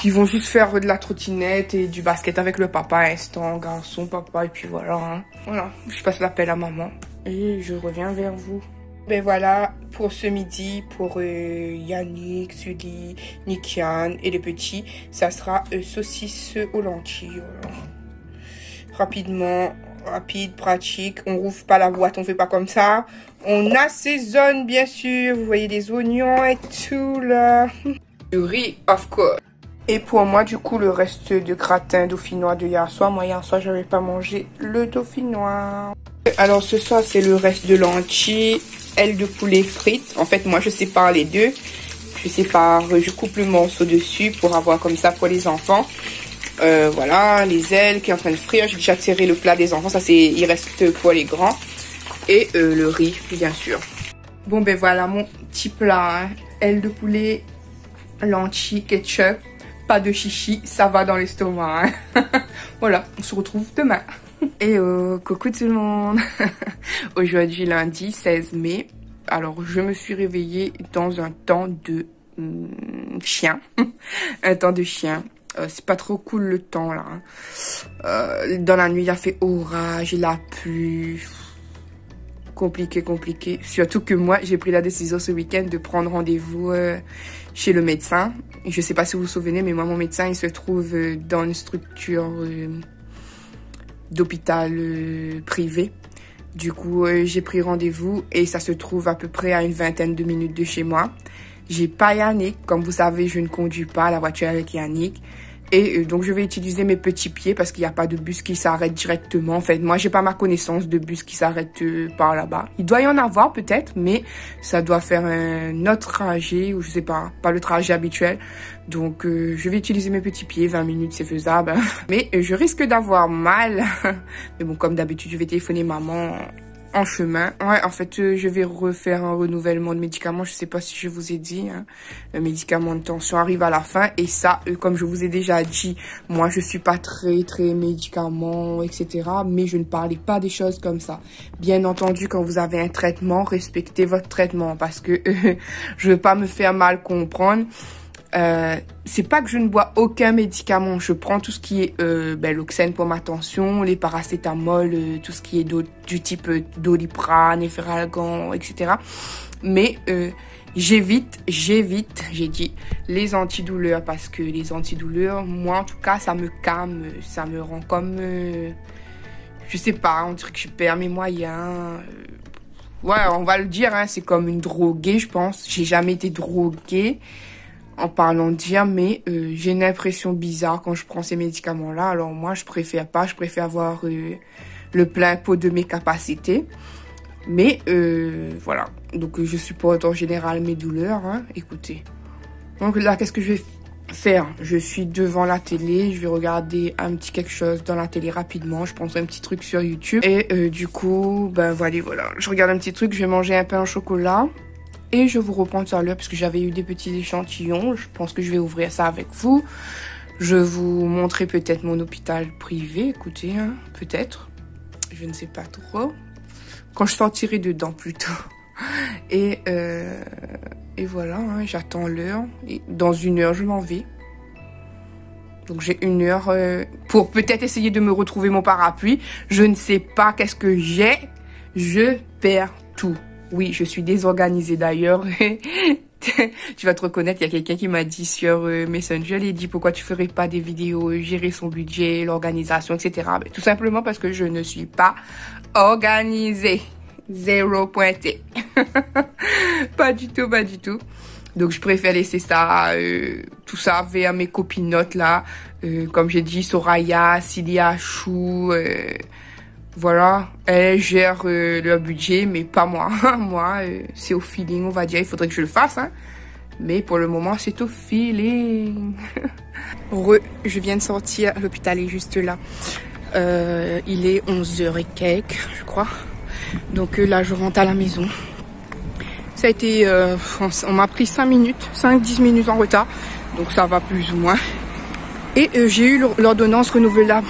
ils vont juste faire de la trottinette et du basket avec le papa, instant, garçon, papa, et puis voilà. Hein. Voilà, je passe l'appel à maman et je reviens vers vous. Ben voilà, pour ce midi, pour Yannick, Sully, Nikian et les petits, ça sera saucisse aux lentilles. Voilà. Rapide, pratique, on rouvre pas la boîte, on fait pas comme ça. On assaisonne bien sûr, vous voyez des oignons et tout là. Du riz, of course. Et pour moi du coup le reste de gratin dauphinois de hier soir, moi hier soir j'avais pas mangé le dauphinois. Alors ce soir c'est le reste de lentilles, ailes de poulet frites. En fait moi je sépare les deux, je coupe le morceau dessus pour avoir comme ça pour les enfants. Voilà, les ailes qui est en train de frire. J'ai déjà tiré le plat des enfants. Ça, il reste pour les grands. Et le riz, bien sûr. Bon, ben voilà mon petit plat. Hein. Ailes de poulet, lentilles, ketchup. Pas de chichi, ça va dans l'estomac. Hein. Voilà, on se retrouve demain. Et coucou tout le monde. Aujourd'hui, lundi 16 mai. Alors, je me suis réveillée dans un temps de chien. Un temps de chien. C'est pas trop cool le temps là. Dans la nuit, il a fait orage, il a plu. Compliqué. Surtout que moi, j'ai pris la décision ce week-end de prendre rendez-vous chez le médecin. Je sais pas si vous vous souvenez, mais moi, mon médecin, il se trouve dans une structure d'hôpital privé. Du coup, j'ai pris rendez-vous et ça se trouve à peu près à une vingtaine de minutes de chez moi. J'ai pas Yannick. Comme vous savez, je ne conduis pas la voiture avec Yannick. Et donc, je vais utiliser mes petits pieds parce qu'il n'y a pas de bus qui s'arrête directement. En fait, moi, j'ai pas ma connaissance de bus qui s'arrête par là-bas. Il doit y en avoir peut-être, mais ça doit faire un autre trajet ou je sais pas le trajet habituel. Donc, je vais utiliser mes petits pieds. 20 minutes, c'est faisable. Mais je risque d'avoir mal. Mais bon, comme d'habitude, je vais téléphoner maman en chemin. Ouais, en fait, je vais refaire un renouvellement de médicaments. Je sais pas si je vous ai dit, hein. Le médicament de tension arrive à la fin. Et ça, comme je vous ai déjà dit, moi, je suis pas très médicaments, etc. Mais je ne parlais pas des choses comme ça. Bien entendu, quand vous avez un traitement, respectez votre traitement. Parce que je veux pas me faire mal comprendre. C'est pas que je ne bois aucun médicament. Je prends tout ce qui est l'Oxène pour ma tension, les paracétamol, tout ce qui est du type Doliprane, Efferalgan, etc. Mais j'évite, j'ai dit, les antidouleurs parce que les antidouleurs, moi en tout cas, ça me calme, ça me rend comme, je sais pas, on dirait que je perds mes moyens. Ouais, on va le dire, hein, c'est comme une droguée, je pense. J'ai jamais été droguée. En parlant de dire, mais j'ai une impression bizarre quand je prends ces médicaments-là. Alors moi, je préfère pas, je préfère avoir le plein pot de mes capacités. Mais voilà, donc je supporte en général mes douleurs, hein. Écoutez. Donc là, qu'est-ce que je vais faire? Je suis devant la télé, je vais regarder un petit quelque chose dans la télé rapidement. Je prendrai un petit truc sur YouTube. Et du coup, ben voilà, je regarde un petit truc, je vais manger un pain au chocolat. Et je vous reprends tout à l'heure parce que j'avais eu des petits échantillons. Je pense que je vais ouvrir ça avec vous. Je vous montrerai peut-être mon hôpital privé. Écoutez, hein, peut-être. Je ne sais pas trop. Quand je sortirai dedans plutôt. Et voilà, hein, j'attends l'heure. Et dans 1 heure, je m'en vais. Donc j'ai 1 heure pour peut-être essayer de me retrouver mon parapluie. Je ne sais pas qu'est-ce que j'ai. Je perds tout. Oui, je suis désorganisée d'ailleurs. Tu vas te reconnaître, il y a quelqu'un qui m'a dit sur Messenger, il dit pourquoi tu ferais pas des vidéos, gérer son budget, l'organisation, etc. Mais tout simplement parce que je ne suis pas organisée. 0 pointé. Pas du tout, pas du tout. Donc je préfère laisser ça, tout ça vers mes copinotes là. Comme j'ai dit, Soraya, Cilia, Chou, voilà, elles gèrent leur budget, mais pas moi. Moi, c'est au feeling, on va dire. Il faudrait que je le fasse, hein. Mais pour le moment, c'est au feeling. Je viens de sortir, l'hôpital est juste là. Il est 11h et quelques, je crois. Donc là, je rentre à la maison. Ça a été, on m'a pris 5-10 minutes en retard. Donc ça va plus ou moins. Et j'ai eu l'ordonnance renouvelable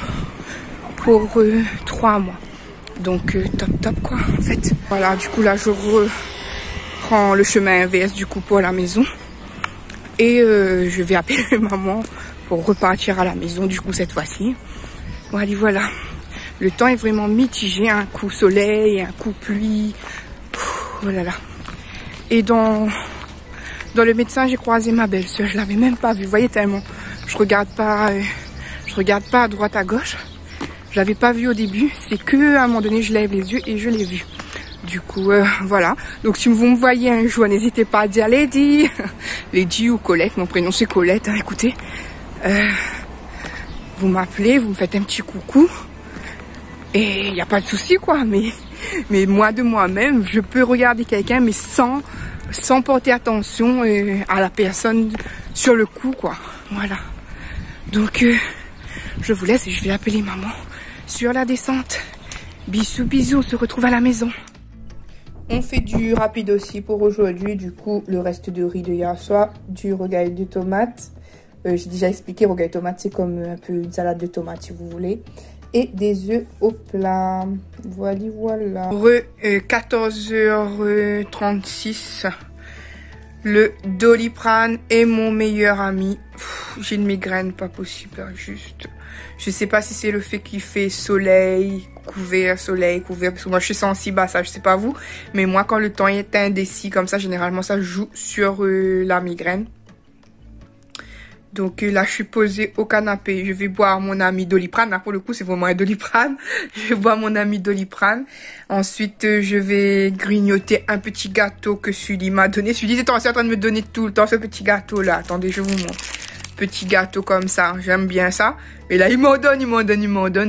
pour 3 mois. Donc top quoi en fait. Voilà, du coup là je reprends le chemin inverse du coup pour la maison. Et je vais appeler maman pour repartir à la maison du coup cette fois-ci. Voilà. Le temps est vraiment mitigé, un coup soleil, un coup pluie. Oh là là. Et dans le médecin j'ai croisé ma belle-sœur, je l'avais même pas vue. Vous voyez tellement, je regarde pas à droite à gauche. Je l'avais pas vue au début, c'est que à un moment donné je lève les yeux et je l'ai vue. Du coup voilà. Donc si vous me voyez un jour, n'hésitez pas à dire Lady, Lady ou Colette. Mon prénom c'est Colette. Hein, écoutez, vous m'appelez, vous me faites un petit coucou et il n'y a pas de souci quoi. Mais moi de moi-même, je peux regarder quelqu'un mais sans porter attention à la personne sur le coup quoi. Voilà. Donc je vous laisse et je vais appeler maman sur la descente. Bisous, on se retrouve à la maison. On fait du rapide aussi pour aujourd'hui. Du coup, le reste de riz de hier soir, du rogaille de tomates. J'ai déjà expliqué, rogaille de tomates, c'est comme un peu une salade de tomates si vous voulez. Et des œufs au plat. Voilà. 14h36. Le Doliprane est mon meilleur ami. J'ai une migraine, pas possible, hein, juste. Je sais pas si c'est le fait qu'il fait soleil, couvert, parce que moi je suis sensible à ça, je sais pas vous. Mais moi quand le temps est indécis comme ça, généralement ça joue sur la migraine. Donc là je suis posée au canapé, je vais boire mon ami Doliprane. Là pour le coup c'est vraiment un Doliprane. Je vais boire mon ami Doliprane. Ensuite je vais grignoter un petit gâteau que Sully m'a donné. Sully est en train de me donner tout le temps ce petit gâteau là. Attendez, je vous montre. Petit gâteau comme ça, j'aime bien ça. Et là il m'en donne.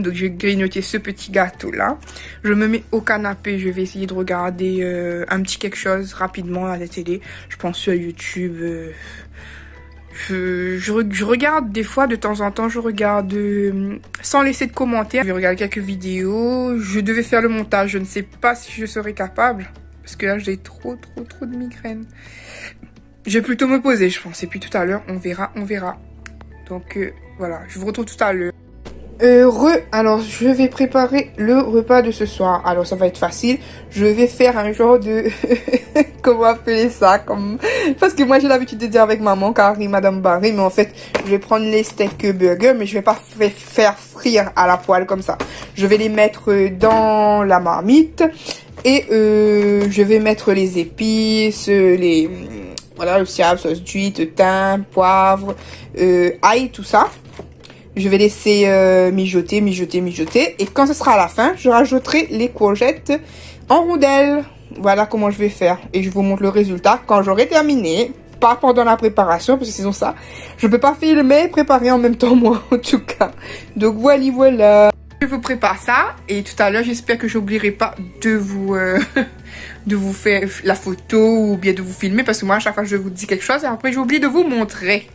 Donc je vais grignoter ce petit gâteau là. Je me mets au canapé, je vais essayer de regarder un petit quelque chose rapidement à la télé. Je pense sur YouTube. Je regarde des fois, de temps en temps, je regarde sans laisser de commentaires. Je vais regarder quelques vidéos. Je devais faire le montage, je ne sais pas si je serai capable. Parce que là, j'ai trop de migraines. Je vais plutôt me poser, je pense. Et puis tout à l'heure, on verra. Donc voilà, je vous retrouve tout à l'heure. Alors je vais préparer le repas de ce soir. Alors ça va être facile. Je vais faire un genre de comment appeler ça, parce que moi j'ai l'habitude de dire avec maman Carrie, Madame Barry, mais en fait je vais prendre les steaks burger, mais je vais pas faire frire à la poêle comme ça. Je vais les mettre dans la marmite et je vais mettre les épices, voilà, le sirop, sauce d'huile, thym, poivre, ail, tout ça. Je vais laisser mijoter. Et quand ce sera à la fin, je rajouterai les courgettes en rondelles. Voilà comment je vais faire. Et je vous montre le résultat quand j'aurai terminé. Pas pendant la préparation, parce que sinon ça, je peux pas filmer et préparer en même temps moi, en tout cas. Donc voilà. Je vous prépare ça. Et tout à l'heure, j'espère que j'oublierai pas de vous faire la photo ou bien de vous filmer. Parce que moi, à chaque fois, je vous dis quelque chose et après, j'oublie de vous montrer.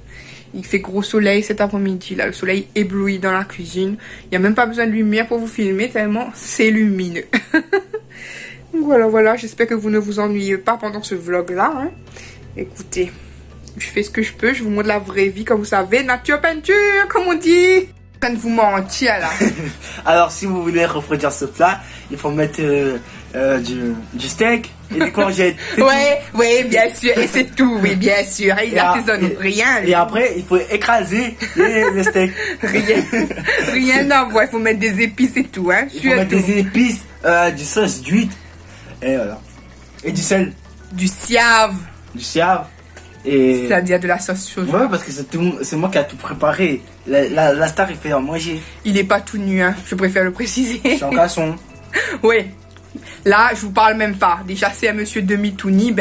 Il fait gros soleil cet après-midi, là. Le soleil éblouit dans la cuisine. Il n'y a même pas besoin de lumière pour vous filmer, tellement c'est lumineux. Voilà, voilà, j'espère que vous ne vous ennuyez pas pendant ce vlog-là. Hein. Écoutez, je fais ce que je peux, je vous montre la vraie vie, comme vous savez, nature peinture, comme on dit. En train de vous mentir là. Alors, si vous voulez refroidir ce plat, il faut mettre du steak et des courgettes. Oui, bien sûr, et c'est tout, oui, bien sûr. Et il n'assaisonne rien. Et après, il faut écraser les steaks. Rien à voir, il faut mettre des épices et tout. Hein. Il faut mettre des épices, du sauce d'huile, et voilà. Et du sel. Du siave. Du siave. Et... C'est-à-dire de la sauce soja. Ouais, parce que c'est moi qui a tout préparé. La star, il fait à manger. Il est pas tout nu, hein. Je préfère le préciser. C'est en caleçon. Oui. Là, je vous parle même pas. Déjà, c'est un monsieur demi-tout nu.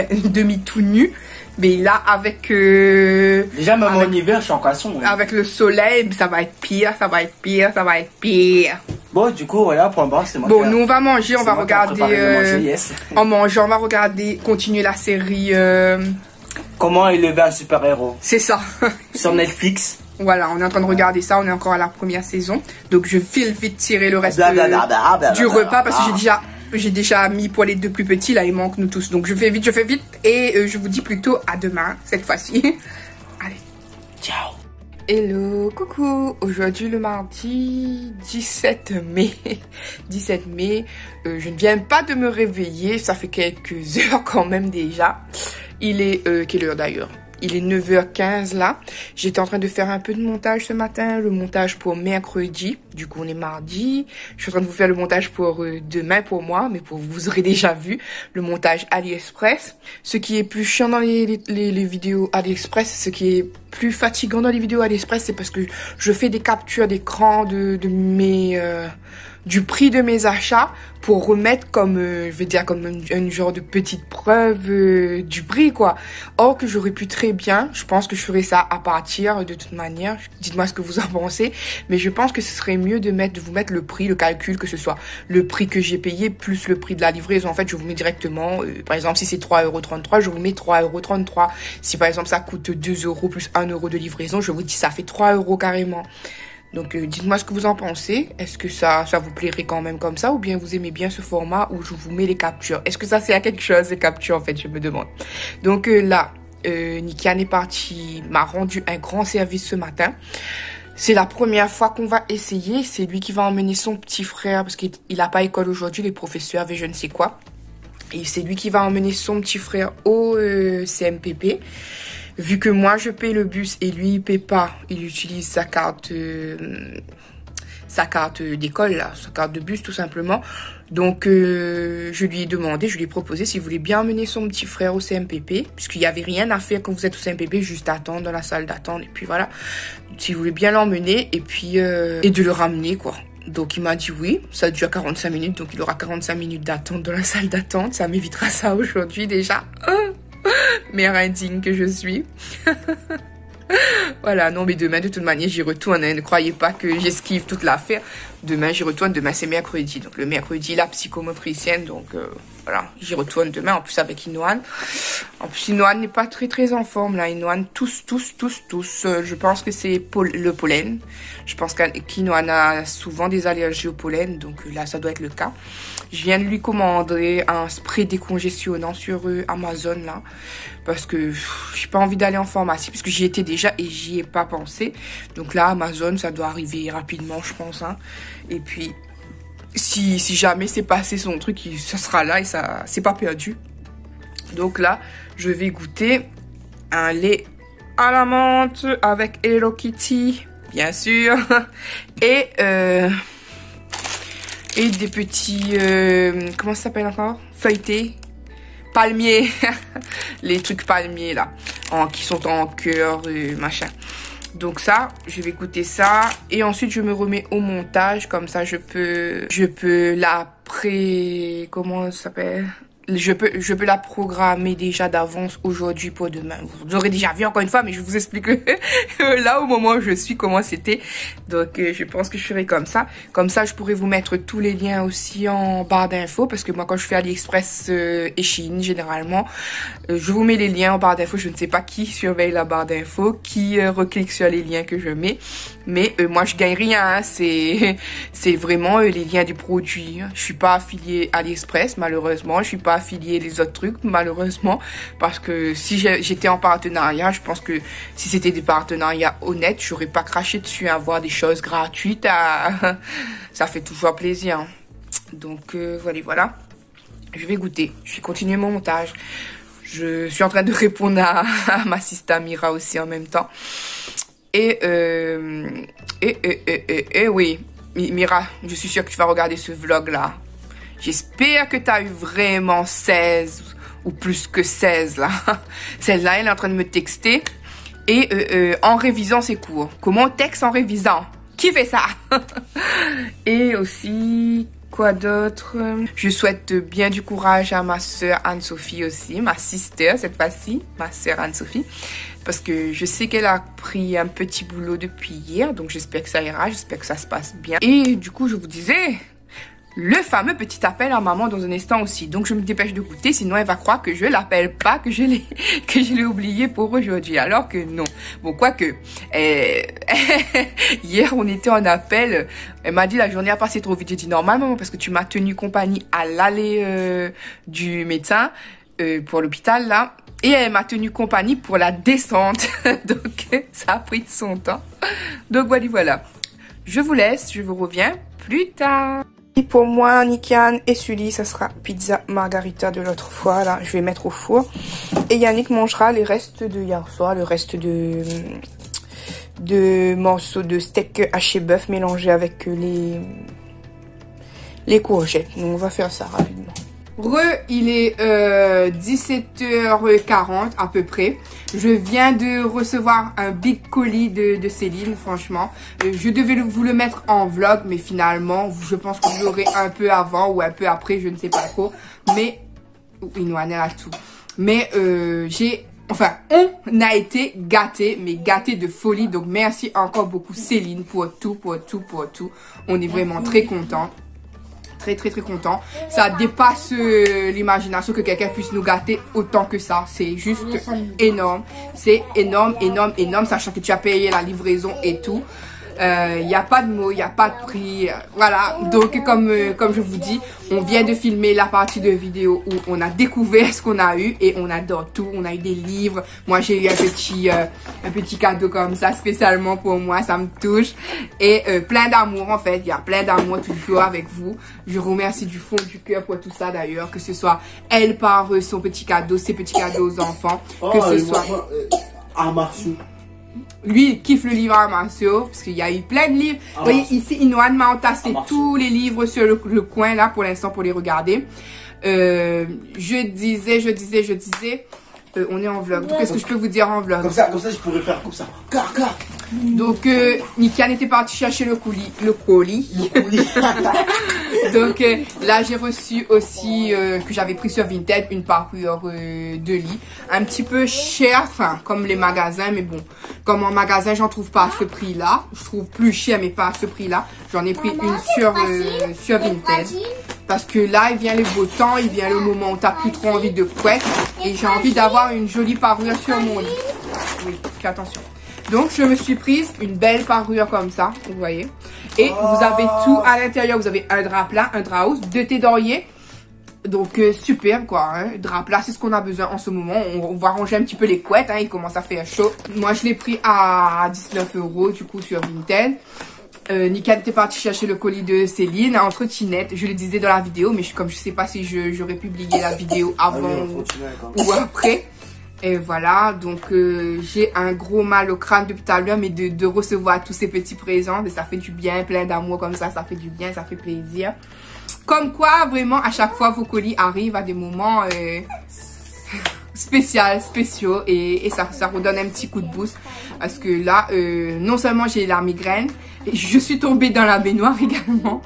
Mais là, avec... Déjà, même en hiver, je suis en caleçon. Ouais. Avec le soleil, ça va être pire, ça va être pire, ça va être pire. Bon, du coup, voilà, point barre, c'est moi. Bon, nous, on va manger, on va regarder... Yes. En mangeant, on va regarder, continuer la série... Comment élever un super-héros. C'est ça. Sur Netflix. Voilà, on est en train de regarder ça, on est encore à la première saison. Donc je file vite tirer le reste du repas parce que j'ai déjà mis pour les deux plus petits, là il manque nous tous. Donc je fais vite et je vous dis plutôt à demain cette fois-ci. Allez, ciao. Hello, coucou. Aujourd'hui le mardi 17 mai. 17 mai, je ne viens pas de me réveiller, ça fait quelques heures quand même déjà. Il est, quelle heure d'ailleurs? Il est 9h15 là. J'étais en train de faire un peu de montage ce matin. Le montage pour mercredi. Du coup, on est mardi. Je suis en train de vous faire le montage pour demain pour moi. Mais pour vous aurez déjà vu le montage AliExpress. Ce qui est plus chiant dans les vidéos AliExpress, ce qui est plus fatigant dans les vidéos AliExpress, c'est parce que je fais des captures d'écran du prix de mes achats pour remettre comme, je vais dire comme une genre de petite preuve du prix quoi. Or que j'aurais pu très bien, je pense que je ferais ça à partir de toute manière. Dites-moi ce que vous en pensez, mais je pense que ce serait mieux de vous mettre le prix, le calcul, que ce soit le prix que j'ai payé plus le prix de la livraison. En fait, je vous mets directement, par exemple, si c'est 3,33 €, je vous mets 3,33 €. Si par exemple ça coûte 2 € plus 1 € de livraison, je vous dis ça fait 3 € carrément. Donc dites-moi ce que vous en pensez. Est-ce que ça vous plairait quand même comme ça ou bien vous aimez bien ce format où je vous mets les captures? Est-ce que ça c'est à quelque chose les captures en fait, je me demande. Donc là, Nikian est parti, m'a rendu un grand service ce matin. C'est la première fois qu'on va essayer. C'est lui qui va emmener son petit frère parce qu'il n'a pas école aujourd'hui, les professeurs avaient je ne sais quoi. Et c'est lui qui va emmener son petit frère au CMPP. Vu que moi je paye le bus et lui il paye pas, il utilise sa carte d'école là, sa carte de bus tout simplement. Donc je lui ai demandé, je lui ai proposé s'il voulait bien emmener son petit frère au CMPP, puisqu'il n'y avait rien à faire quand vous êtes au CMPP, juste attendre dans la salle d'attente et puis voilà. S'il voulait bien l'emmener et puis et de le ramener quoi. Donc il m'a dit oui, ça dure 45 minutes, donc il aura 45 minutes d'attente dans la salle d'attente, ça m'évitera ça aujourd'hui déjà. Mère indigne que je suis. Voilà, non mais demain de toute manière j'y retourne, hein. Ne croyez pas que j'esquive toute l'affaire. Demain j'y retourne, demain c'est mercredi. Donc le mercredi la psychomotricienne, donc voilà, j'y retourne demain en plus avec Inoan. En plus Inoan n'est pas très en forme là, Inoan tous. Je pense que c'est le pollen. Je pense qu'Inoan a souvent des allergies au pollen, donc là ça doit être le cas. Je viens de lui commander un spray décongestionnant sur Amazon là. Parce que j'ai pas envie d'aller en pharmacie, parce que j'y étais déjà et j'y ai pas pensé. Donc là, Amazon, ça doit arriver rapidement, je pense. Hein. Et puis, si jamais c'est passé son truc, ça sera là et ça c'est pas perdu. Donc là, je vais goûter un lait à la menthe avec Hello Kitty, bien sûr. Et des petits... comment ça s'appelle encore? Feuilletés. Palmiers, les trucs palmiers là, qui sont en cœur, machin. Donc ça, je vais goûter ça et ensuite je me remets au montage, comme ça je peux comment ça s'appelle, je peux la programmer déjà d'avance aujourd'hui pour demain. Vous aurez déjà vu encore une fois, mais je vous explique là au moment où je suis comment c'était. Donc je pense que je ferai comme ça. Comme ça, je pourrai vous mettre tous les liens aussi en barre d'infos, parce que moi quand je fais AliExpress et Shein généralement, je vous mets les liens en barre d'infos. Je ne sais pas qui surveille la barre d'infos, qui reclique sur les liens que je mets, mais moi je gagne rien. Hein. C'est vraiment les liens du produit. Je suis pas affiliée AliExpress malheureusement, je suis pas affiliée les autres trucs malheureusement, parce que si j'étais en partenariat, je pense que si c'était des partenariats honnêtes, j'aurais pas craché dessus. Avoir des choses gratuites, ça fait toujours plaisir. Donc voilà. Je vais goûter, je vais continuer mon montage. Je suis en train de répondre à ma sista Mira aussi en même temps. Et oui, Mira, je suis sûre que tu vas regarder ce vlog là. J'espère que tu as eu vraiment 16 ou plus que 16 là. Celle-là, elle est en train de me texter. Et en révisant ses cours. Comment on texte en révisant? Qui fait ça? Et aussi, quoi d'autre? Je souhaite bien du courage à ma soeur Anne-Sophie aussi. Ma sister cette fois-ci. Ma soeur Anne-Sophie. Parce que je sais qu'elle a pris un petit boulot depuis hier. Donc j'espère que ça ira. J'espère que ça se passe bien. Et du coup, je vous disais... le fameux petit appel à maman dans un instant aussi. Donc je me dépêche de goûter, sinon elle va croire que je l'appelle pas, que je l'ai oublié pour aujourd'hui. Alors que non. Bon, quoique, hier on était en appel, elle m'a dit la journée a passé trop vite. J'ai dit normal maman, parce que tu m'as tenu compagnie à l'aller du médecin pour l'hôpital là. Et elle m'a tenu compagnie pour la descente. Donc ça a pris de son temps. Donc voilà. Je vous laisse, je vous reviens plus tard. Et pour moi, Nikian et Sully, ça sera pizza margarita de l'autre fois. Là, je vais mettre au four. Et Yannick mangera les restes de hier soir, le reste de morceaux de steak haché bœuf mélangés avec les courgettes. Donc, on va faire ça rapidement. Il est 17h40 à peu près. Je viens de recevoir un big colis de Céline, franchement. Je devais vous le mettre en vlog, mais finalement, je pense que vous l'aurez un peu avant ou un peu après, je ne sais pas trop. Mais, il nous en a tout. Mais on a été gâtés, mais gâtés de folie. Donc, merci encore beaucoup Céline pour tout. On est vraiment très contents. Très content. Ça dépasse l'imagination que quelqu'un puisse nous gâter autant que ça. C'est juste énorme. C'est énorme, sachant que tu as payé la livraison et tout. Il n'y a pas de mots, il n'y a pas de prix. Voilà, donc comme je vous dis, on vient de filmer la partie de vidéo où on a découvert ce qu'on a eu et on adore tout. On a eu des livres. Moi, j'ai eu un petit cadeau comme ça, spécialement pour moi. Ça me touche. Et plein d'amour, en fait. Il y a plein d'amour toujours avec vous. Je remercie du fond du cœur pour tout ça, d'ailleurs. Que ce soit elle par son petit cadeau, ses petits cadeaux aux enfants. Que ce soit... Lui, il kiffe le livre à Marcio, parce qu'il y a eu plein de livres. Vous voyez, ici, Inoane m'a entassé tous les livres sur le coin, là, pour l'instant, pour les regarder. Je disais, on est en vlog. Qu'est-ce que je peux vous dire en vlog? Comme ça, je pourrais faire comme ça. Donc, Nikian était parti chercher le colis. Donc, là, j'ai reçu aussi, que j'avais pris sur Vinted, une parure de lit. Un petit peu cher, enfin, comme les magasins, mais bon. Comme en magasin, j'en trouve pas à ce prix-là. Je trouve plus cher, mais pas à ce prix-là. J'en ai pris une sur Vinted. Parce que là, il vient le beau temps, il vient le moment où tu n'as plus trop envie de couette. Et j'ai envie d'avoir une jolie parure sur mon lit. Oui, fais attention. Donc, je me suis prise une belle parure comme ça, vous voyez. Et vous avez tout à l'intérieur. Vous avez un drap plat, un drap hausse, 2 thés d'oreiller. Donc, super quoi. Hein. Drap plat, c'est ce qu'on a besoin en ce moment. On va ranger un petit peu les couettes. Hein. Il commence à faire chaud. Moi, je l'ai pris à 19 € du coup sur Vinted. Nikian était parti chercher le colis de Céline en trottinette. Je le disais dans la vidéo, mais comme je sais pas si j'aurais publié la vidéo avant ou après. Et voilà, donc j'ai un gros mal au crâne depuis tout à l'heure, mais de recevoir tous ces petits présents, ça fait du bien, plein d'amour comme ça fait du bien, ça fait plaisir. Comme quoi, vraiment, à chaque fois, vos colis arrivent à des moments spéciaux et ça redonne un petit coup de boost. Parce que là, non seulement j'ai la migraine, et je suis tombée dans la baignoire également.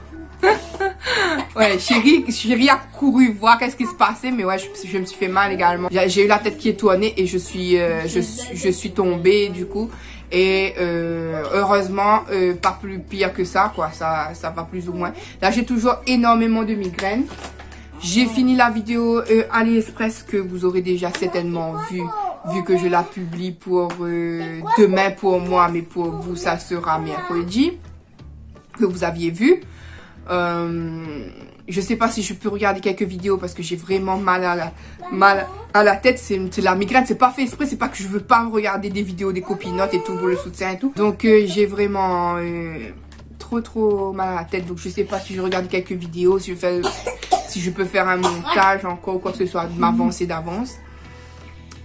Ouais, chérie a couru voir qu'est-ce qui se passait, mais ouais, je me suis fait mal également. J'ai eu la tête qui est tournée et je suis tombée du coup. Et heureusement, pas plus pire que ça, quoi. Ça va plus ou moins. Là, j'ai toujours énormément de migraines. J'ai fini la vidéo AliExpress que vous aurez déjà certainement vu que je la publie pour demain pour moi, mais pour vous, ça sera mercredi, que vous aviez vu. Je sais pas si je peux regarder quelques vidéos parce que j'ai vraiment mal à la tête. C'est la migraine, c'est pas fait exprès, c'est pas que je veux pas regarder des vidéos des copinotes et tout pour le soutien et tout. Donc j'ai vraiment trop mal à la tête. Donc je sais pas si je regarde quelques vidéos, si je peux faire un montage encore ou quoi que ce soit, m'avancer d'avance.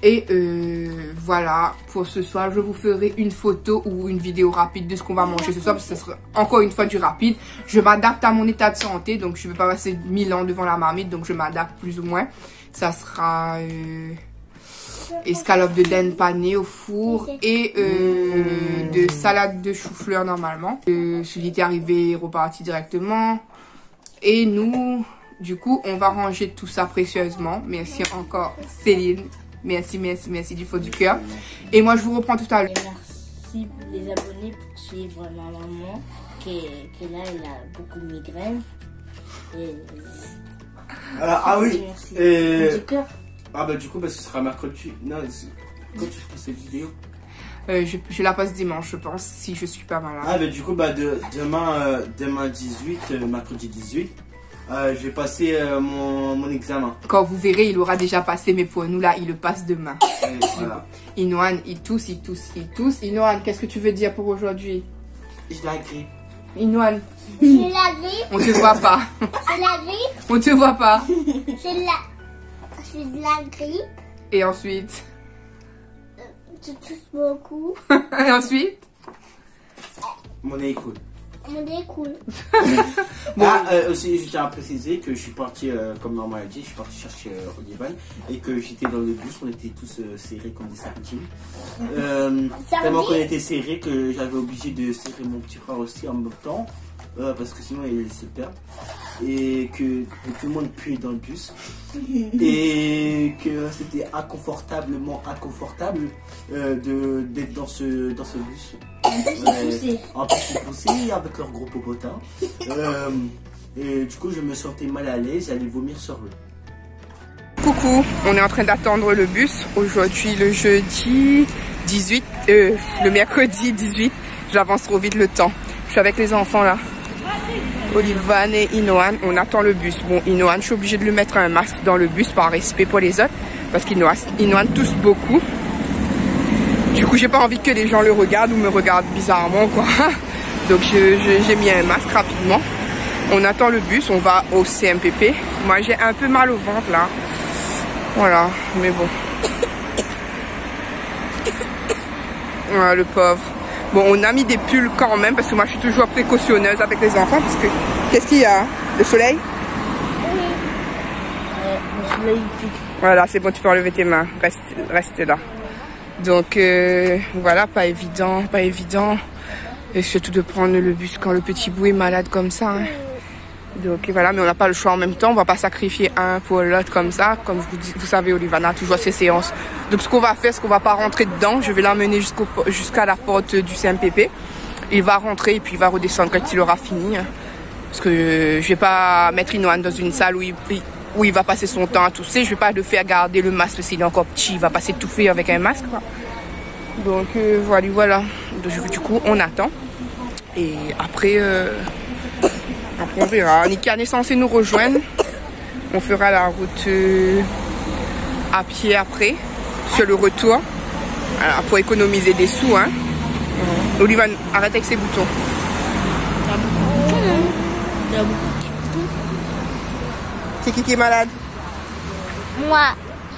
Et voilà, pour ce soir, je vous ferai une photo ou une vidéo rapide de ce qu'on va manger ce soir. Parce que ce sera encore une fois du rapide. Je m'adapte à mon état de santé, donc je ne vais pas passer 1000 ans devant la marmite. Donc je m'adapte plus ou moins. Ça sera escalope de dinde panée au four et de salade de chou-fleur normalement. Celui qui était arrivé est reparti directement. Et nous, du coup, on va ranger tout ça précieusement. Merci encore Céline. Merci du fond du cœur. Et moi, je vous reprends tout à l'heure. Merci les abonnés pour suivre ma maman, qui là, elle a beaucoup de migraines. Et... Ah oui. Merci. Du cœur. Ah bah du coup, bah, ce sera mercredi. Non, quand tu feras cette vidéo? Je la passe dimanche, je pense, si je suis pas malade. Ah bah du coup, bah demain 18, mercredi 18. Je vais passer mon examen. Quand vous verrez, il aura déjà passé, mais pour nous là, il le passe demain. Voilà. Inoan, il tousse. Inoan, qu'est-ce que tu veux dire pour aujourd'hui? J'ai la grippe. Inoan. J'ai la grippe. On te voit pas. J'ai la grippe. On te voit pas. J'ai la grippe. Et ensuite? Je tousse beaucoup. Et ensuite? Mon nez est cool. Mon nez est cool. Bon. Aussi, je tiens à préciser que je suis parti, comme maman a dit, je suis parti chercher Olivan et que j'étais dans le bus, on était tous serrés comme des sardines. Tellement qu'on était serrés que j'avais obligé de serrer mon petit frère aussi en même temps, parce que sinon il allait se perdre. Et que tout le monde puait dans le bus. Et que c'était inconfortablement inconfortable d'être dans ce bus. En plus ils poussaient avec leur gros popotin. Et du coup je me sentais mal à l'aise, j'allais vomir sur eux. Coucou, on est en train d'attendre le bus. Aujourd'hui le jeudi 18, le mercredi 18, j'avance trop vite le temps. Je suis avec les enfants là. Olivan et Inoan, on attend le bus. Bon, Inoan, je suis obligée de lui mettre un masque dans le bus par respect pour les autres. Parce qu'Inoan tousse beaucoup. Du coup, j'ai pas envie que les gens le regardent ou me regardent bizarrement, quoi. Donc, j'ai mis un masque rapidement. On attend le bus, on va au CMPP. Moi, j'ai un peu mal au ventre, là. Voilà, mais bon. Voilà, le pauvre. Bon, on a mis des pulls quand même, parce que moi, je suis toujours précautionneuse avec les enfants. Parce que, qu'est-ce qu'il y a? Le soleil? Oui. Le soleil pique. Voilà, c'est bon, tu peux enlever tes mains. Reste là. Donc, voilà, pas évident. Et surtout de prendre le bus quand le petit bout est malade comme ça. Hein. Donc, voilà, mais on n'a pas le choix en même temps. On va pas sacrifier un pour l'autre comme ça. Comme vous savez, Olivan a toujours ses séances. Donc, ce qu'on va faire, c'est qu'on va pas rentrer dedans. Je vais l'emmener jusqu'à la porte du CMPP. Il va rentrer et puis il va redescendre quand il aura fini. Hein. Parce que je vais pas mettre Inoan dans une salle où il va passer son temps à tousser. Je vais pas le faire garder le masque s'il est encore petit. Il va passer tout fait avec un masque. Quoi. Donc, voilà. Donc, du coup, on attend. Et après on verra. Nikan est censé nous rejoindre. On fera la route à pied après, sur le retour. Alors, pour économiser des sous. Hein. Olivan, arrête avec ses boutons. C'est qui est malade? Moi.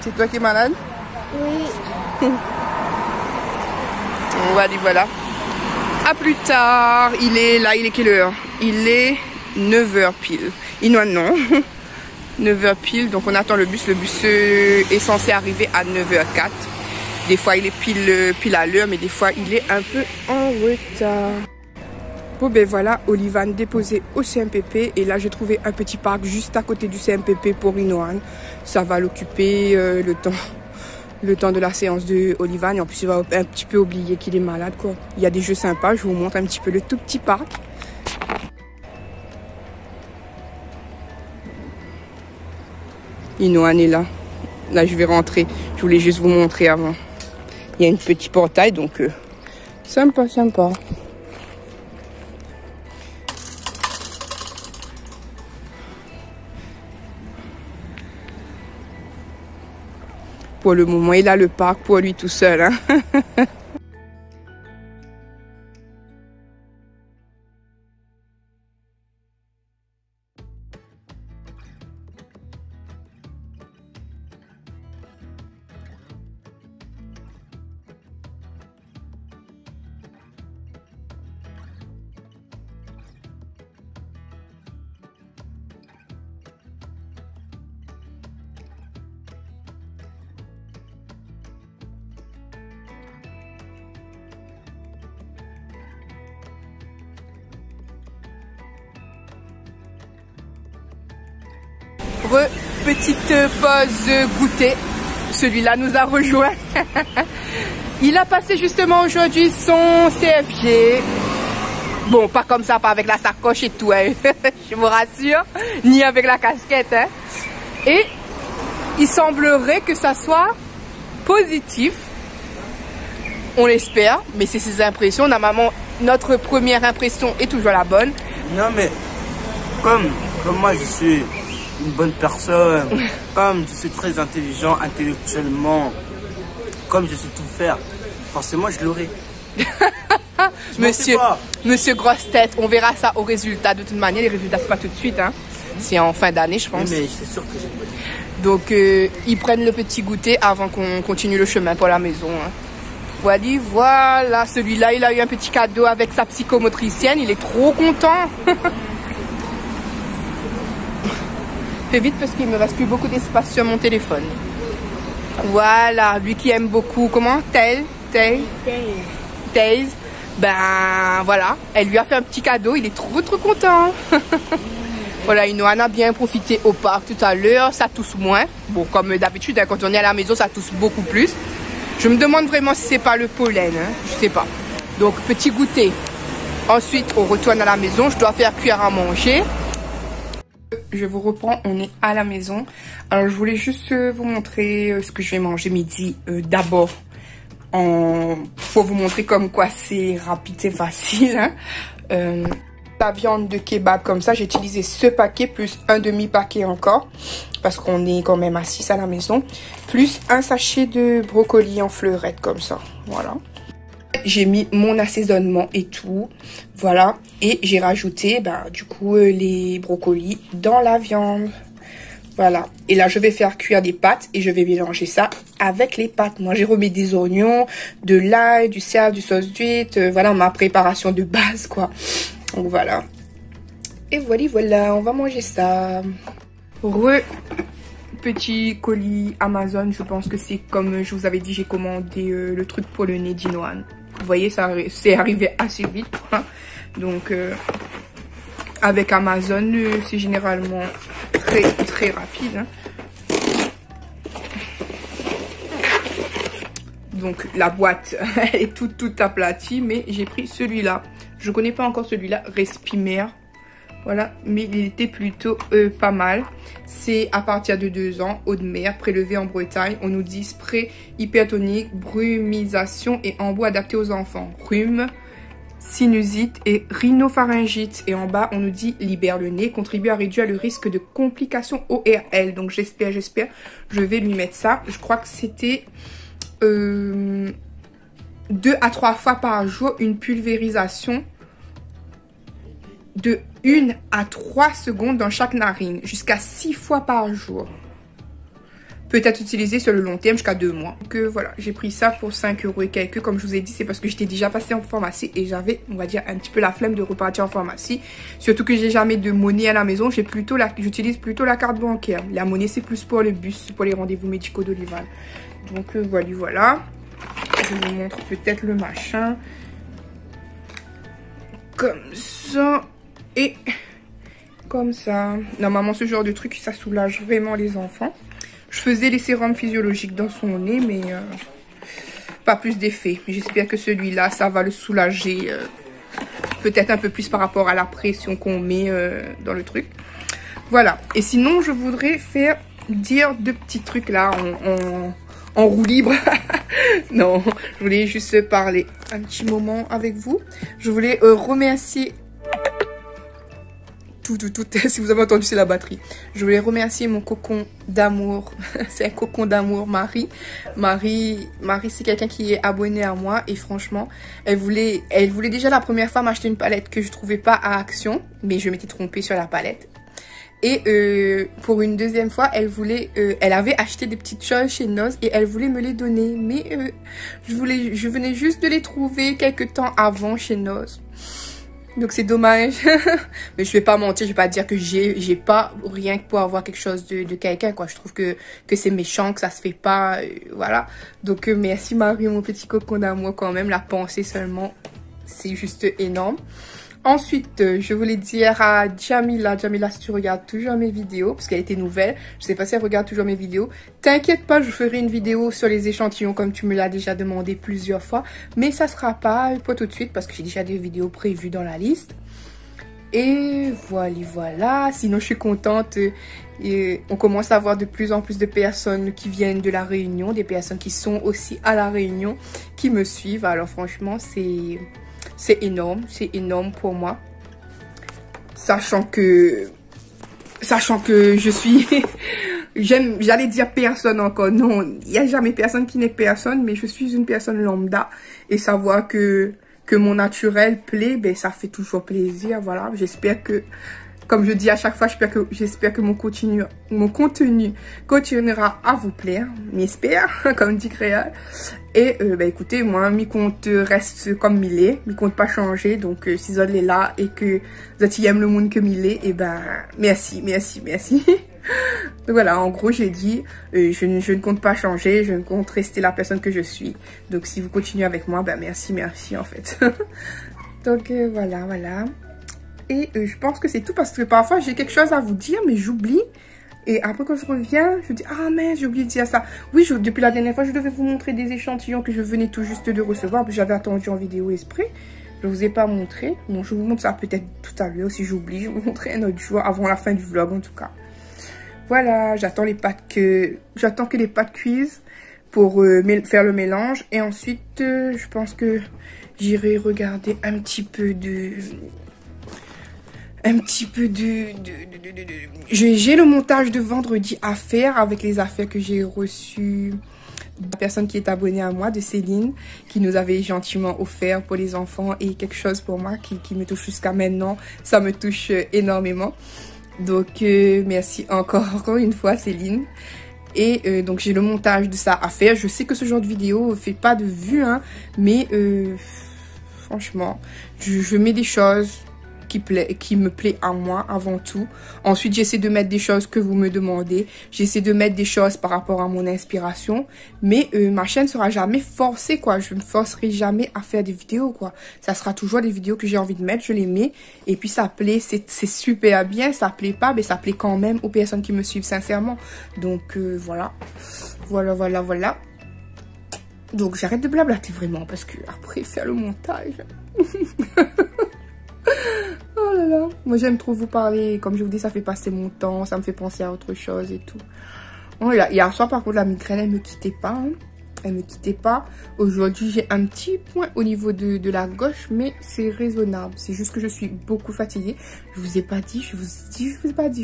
C'est toi qui es malade? Oui. Voilà. A plus tard. Il est quelle heure? Il est 9h pile. Non. 9h pile, donc on attend le bus. Le bus est censé arriver à 9h04. Des fois il est pile à l'heure, mais des fois il est un peu en retard. Bon ben voilà, Olivan déposé au CMPP et là j'ai trouvé un petit parc juste à côté du CMPP pour Inoan. Ça va l'occuper le temps de la séance de Olivan et en plus il va un petit peu oublier qu'il est malade quoi. Il y a des jeux sympas, je vous montre un petit peu le tout petit parc. Inoan est là. Là je vais rentrer, je voulais juste vous montrer avant. Il y a une petite portail donc sympa. Pour le moment, il a le parc pour lui tout seul. Hein. Petite pause goûter. Celui-là nous a rejoint. Il a passé justement aujourd'hui son CFG. Bon, pas comme ça, pas avec la sacoche et tout, hein. Je vous rassure. Ni avec la casquette. Hein. Et il semblerait que ça soit positif. On l'espère, mais c'est ses impressions. Normalement, notre première impression est toujours la bonne. Non, mais comme moi, je suis une bonne personne, comme je suis très intelligent intellectuellement, comme je sais tout faire, forcément je l'aurai. Monsieur grosse tête, on verra ça au résultat. De toute manière, les résultats c'est pas tout de suite, hein. C'est en fin d'année, je pense. Oui, mais c'est sûr que j'ai. Donc ils prennent le petit goûter avant qu'on continue le chemin pour la maison. Hein. Voilà, celui-là, il a eu un petit cadeau avec sa psychomotricienne, il est trop content. Fais vite parce qu'il me reste plus beaucoup d'espace sur mon téléphone. Voilà, lui qui aime beaucoup, comment? Taze. Ben voilà, elle lui a fait un petit cadeau, il est trop content. Voilà, Inoan a bien profité au parc tout à l'heure, ça tousse moins. Bon, comme d'habitude, hein, quand on est à la maison, ça tousse beaucoup plus. Je me demande vraiment si c'est pas le pollen, hein, je sais pas. Donc petit goûter. Ensuite, on retourne à la maison, je dois faire cuire à manger. Je vous reprends, on est à la maison. Alors je voulais juste vous montrer ce que je vais manger midi d'abord. Pour vous montrer comme quoi c'est rapide, c'est facile. Hein. La viande de kebab comme ça, j'ai utilisé ce paquet plus un demi-paquet encore. Parce qu'on est quand même à 6 à la maison. Plus un sachet de brocoli en fleurette comme ça. Voilà. J'ai mis mon assaisonnement et tout. Voilà. Et j'ai rajouté du coup les brocolis dans la viande. Voilà. Et là je vais faire cuire des pâtes et je vais mélanger ça avec les pâtes. Moi j'ai remis des oignons, de l'ail, du sel, du sauce d'huître. Voilà ma préparation de base quoi. Donc voilà. Et voilà, on va manger ça. Petit colis Amazon, je pense que c'est comme je vous avais dit, j'ai commandé le truc pour le nez d'Inoan. Vous voyez, ça c'est arrivé assez vite. Hein. Donc, avec Amazon, c'est généralement très rapide. Hein. Donc, la boîte, elle est toute aplatie, mais j'ai pris celui-là. Je connais pas encore celui-là, Respimer. Voilà, mais il était plutôt pas mal. C'est à partir de 2 ans, eau de mer, prélevé en Bretagne. On nous dit spray hypertonique, brumisation et embout adapté aux enfants. Rhume, sinusite et rhinopharyngite. Et en bas, on nous dit libère le nez, contribue à réduire le risque de complications ORL. Donc j'espère, je vais lui mettre ça. Je crois que c'était 2 à 3 fois par jour une pulvérisation de 1 à 3 secondes dans chaque narine, jusqu'à 6 fois par jour. Peut être utilisé sur le long terme jusqu'à 2 mois. Donc voilà, j'ai pris ça pour 5 € et quelques. Comme je vous ai dit, c'est parce que j'étais déjà passée en pharmacie et j'avais, on va dire, un petit peu la flemme de repartir en pharmacie. Surtout que j'ai jamais de monnaie à la maison, j'utilise plutôt la carte bancaire. La monnaie, c'est plus pour le bus, pour les rendez-vous médicaux d'Olivan. Donc voilà. Je vous montre peut-être le machin. comme ça et comme ça. Normalement, ce genre de truc, ça soulage vraiment les enfants. Je faisais les sérums physiologiques dans son nez, mais pas plus d'effet. J'espère que celui-là, ça va le soulager peut-être un peu plus par rapport à la pression qu'on met dans le truc. Voilà. Et sinon, je voudrais dire deux petits trucs là en roue libre. Non, je voulais juste parler un petit moment avec vous. Je voulais remercier si vous avez entendu, c'est la batterie. Je voulais remercier mon cocon d'amour. C'est un cocon d'amour, Marie, c'est quelqu'un qui est abonné à moi. Et franchement, elle voulait déjà la première fois m'acheter une palette que je trouvais pas à Action. Mais je m'étais trompée sur la palette. Et pour une deuxième fois, elle avait acheté des petites choses chez Noz et elle voulait me les donner. Mais je venais juste de les trouver quelques temps avant chez Noz. Donc c'est dommage. Mais je vais pas mentir, je vais pas dire que j'ai pas rien que pour avoir quelque chose de quelqu'un, quoi. Je trouve que c'est méchant, que ça se fait pas, voilà. Donc merci Marie, mon petit cocon d'amour quand même. La pensée seulement, c'est juste énorme. Ensuite, je voulais dire à Jamila, si tu regardes toujours mes vidéos, parce qu'elle était nouvelle, je sais pas si elle regarde toujours mes vidéos, t'inquiète pas, je ferai une vidéo sur les échantillons comme tu me l'as déjà demandé plusieurs fois, mais ça sera pas tout de suite parce que j'ai déjà des vidéos prévues dans la liste. Et voilà, sinon je suis contente, on commence à avoir de plus en plus de personnes qui viennent de la Réunion, des personnes qui sont aussi à la Réunion, qui me suivent, alors franchement c'est énorme pour moi. Sachant que je suis... j'allais dire personne encore. Non, il n'y a jamais personne qui n'est personne, mais je suis une personne lambda. Et savoir que mon naturel plaît, ben ça fait toujours plaisir. Voilà, j'espère que... Comme je dis à chaque fois, j'espère que mon contenu continuera à vous plaire. M'espère, comme dit Créole. Et bah écoutez, moi, mi compte reste comme il est. Mi compte pas changer. Donc, si vous êtes là et que vous aimez le monde comme il est, et ben merci. Donc voilà, en gros, j'ai dit, je ne compte pas changer. Je ne compte rester la personne que je suis. Donc, si vous continuez avec moi, ben merci en fait. Donc, voilà. Et je pense que c'est tout parce que parfois j'ai quelque chose à vous dire mais j'oublie. Et après quand je reviens, je dis ah mince, j'ai oublié de dire ça. Oui, depuis la dernière fois je devais vous montrer des échantillons que je venais tout juste de recevoir. J'avais attendu en vidéo exprès. Je ne vous ai pas montré. Bon, je vous montre ça peut-être tout à l'heure si j'oublie. Je vous montrerai un autre jour avant la fin du vlog en tout cas. Voilà, j'attends que les pâtes cuisent pour faire le mélange. Et ensuite, je pense que j'irai regarder un petit peu de... J'ai le montage de vendredi à faire avec les affaires que j'ai reçues de la personne qui est abonnée à moi, de Céline, qui nous avait gentiment offert pour les enfants et quelque chose pour moi qui me touche jusqu'à maintenant. Ça me touche énormément. Donc, merci encore une fois, Céline. Et donc, j'ai le montage de ça à faire. Je sais que ce genre de vidéo fait pas de vues, hein, mais franchement, je mets des choses qui me plaît à moi avant tout. Ensuite, j'essaie de mettre des choses que vous me demandez. J'essaie de mettre des choses par rapport à mon inspiration. Mais ma chaîne sera jamais forcée, quoi. Je ne me forcerai jamais à faire des vidéos, quoi. Ça sera toujours des vidéos que j'ai envie de mettre. Je les mets. Et puis, ça plaît. C'est super bien. Ça plaît pas, mais ça plaît quand même aux personnes qui me suivent sincèrement. Donc, voilà. Voilà. Donc, j'arrête de blablater vraiment parce que après, faire le montage... Oh là là, moi j'aime trop vous parler, comme je vous dis ça fait passer mon temps, ça me fait penser à autre chose et tout. Oh là, hier soir par contre la migraine elle me quittait pas, hein. Elle me quittait pas. Aujourd'hui j'ai un petit point au niveau de la gauche mais c'est raisonnable, c'est juste que je suis beaucoup fatiguée. Je vous ai pas dit, je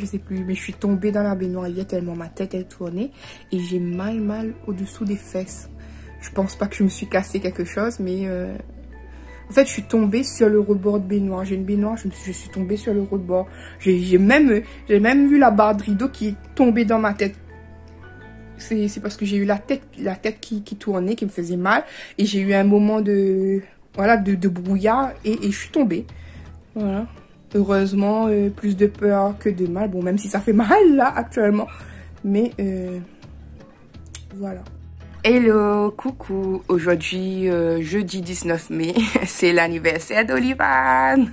sais plus, mais je suis tombée dans la baignoire hier tellement ma tête elle tournait et j'ai mal au-dessous des fesses. Je pense pas que je me suis cassé quelque chose mais... En fait, je suis tombée sur le rebord de baignoire. J'ai une baignoire, je suis tombée sur le rebord. J'ai même vu la barre de rideau qui est tombée dans ma tête. C'est parce que j'ai eu la tête qui tournait, qui me faisait mal. Et j'ai eu un moment de brouillard et je suis tombée. Voilà. Heureusement, plus de peur que de mal. Bon, même si ça fait mal là actuellement. Mais voilà. Hello, coucou. Aujourd'hui, jeudi 19 mai, c'est l'anniversaire d'Olivan.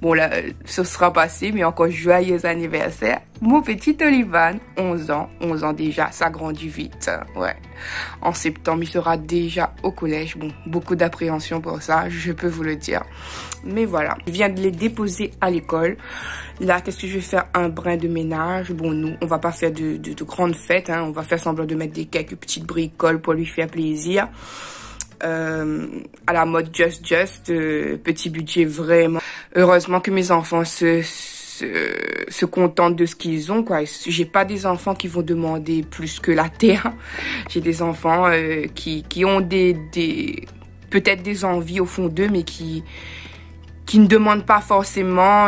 Bon là, ce sera passé, mais encore joyeux anniversaire. Mon petit Olivan, 11 ans déjà, ça grandit vite. Ouais. En septembre, il sera déjà au collège. Bon, beaucoup d'appréhension pour ça, je peux vous le dire. Mais voilà, je viens de les déposer à l'école. Là, qu'est-ce que je vais faire? Un brin de ménage. Bon, nous, on va pas faire de grandes fêtes, hein. On va faire semblant de mettre quelques petites bricoles pour lui faire plaisir. À la mode just, petit budget vraiment. Heureusement que mes enfants se contentent de ce qu'ils ont, quoi. J'ai pas des enfants qui vont demander plus que la terre. J'ai des enfants qui ont peut-être des envies au fond d'eux, mais qui ne demandent pas forcément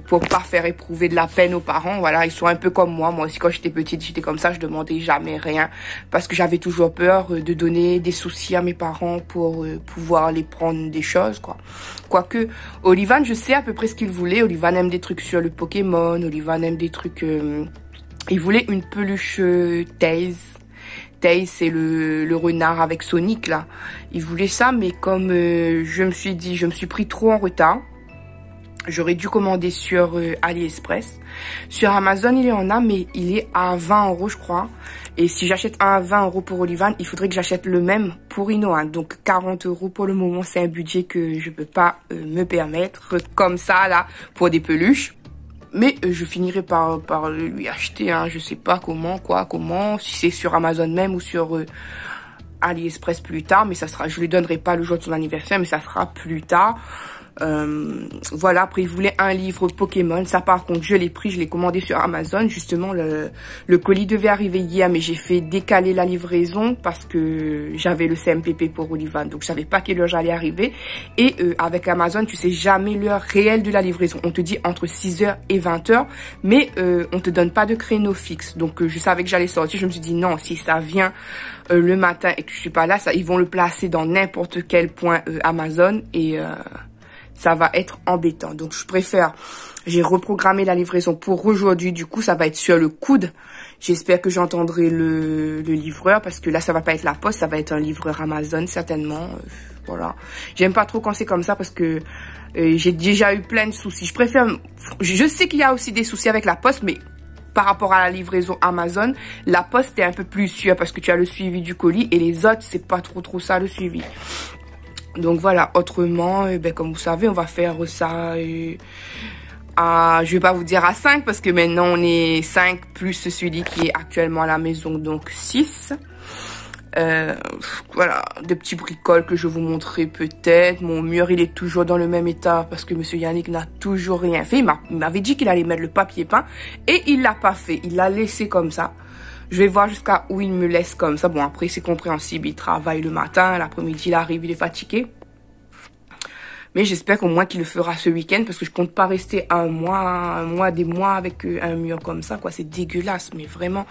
pour pas faire éprouver de la peine aux parents. Voilà, ils sont un peu comme moi. Moi aussi, quand j'étais petite, j'étais comme ça. Je demandais jamais rien parce que j'avais toujours peur de donner des soucis à mes parents pour pouvoir les prendre des choses, quoi. Quoique, Olivan, je sais à peu près ce qu'il voulait. Olivan aime des trucs sur le Pokémon. Olivan aime des trucs... il voulait une peluche Tails. Tails, c'est le renard avec Sonic, là. Il voulait ça, mais comme je me suis pris trop en retard. J'aurais dû commander sur AliExpress. Sur Amazon, il y en a, mais il est à 20 €, je crois. Et si j'achète un à 20 € pour Olivan, il faudrait que j'achète le même pour Inoan. Donc 40 € pour le moment, c'est un budget que je peux pas me permettre comme ça, là, pour des peluches. Mais je finirai par lui acheter, hein, je sais pas comment, si c'est sur Amazon même ou sur AliExpress plus tard, mais ça sera, je lui donnerai pas le jour de son anniversaire, mais ça sera plus tard. Voilà, après il voulait un livre Pokémon, ça par contre je l'ai pris, je l'ai commandé sur Amazon, justement le colis devait arriver hier, mais j'ai fait décaler la livraison parce que j'avais le CMPP pour Olivan, donc je savais pas quelle heure j'allais arriver. Et avec Amazon, tu sais jamais l'heure réelle de la livraison, on te dit entre 6h et 20h, mais on te donne pas de créneau fixe, donc je savais que j'allais sortir, je me suis dit non, si ça vient le matin et que je suis pas là, ils vont le placer dans n'importe quel point Amazon et ça va être embêtant. Donc, j'ai reprogrammé la livraison pour aujourd'hui. Du coup, ça va être sur le coude. J'espère que j'entendrai le livreur parce que là, ça va pas être la poste, ça va être un livreur Amazon, certainement. Voilà. J'aime pas trop quand c'est comme ça parce que j'ai déjà eu plein de soucis. Je sais qu'il y a aussi des soucis avec la poste, mais par rapport à la livraison Amazon, la poste est un peu plus sûre parce que tu as le suivi du colis et les autres, c'est pas trop ça le suivi. Donc voilà, autrement, comme vous savez, on va faire ça je vais pas vous dire à 5 parce que maintenant on est 5 plus celui qui est actuellement à la maison, donc 6. Voilà, des petits bricoles que je vous montrerai peut-être. Mon mur, il est toujours dans le même état parce que monsieur Yannick n'a toujours rien fait. Il m'avait dit qu'il allait mettre le papier peint et il l'a pas fait. Il l'a laissé comme ça. Je vais voir jusqu'à où il me laisse comme ça. Bon, après, c'est compréhensible. Il travaille le matin, l'après-midi, il arrive, il est fatigué. Mais j'espère qu'au moins qu'il le fera ce week-end parce que je compte pas rester des mois avec un mur comme ça, quoi. C'est dégueulasse, mais vraiment.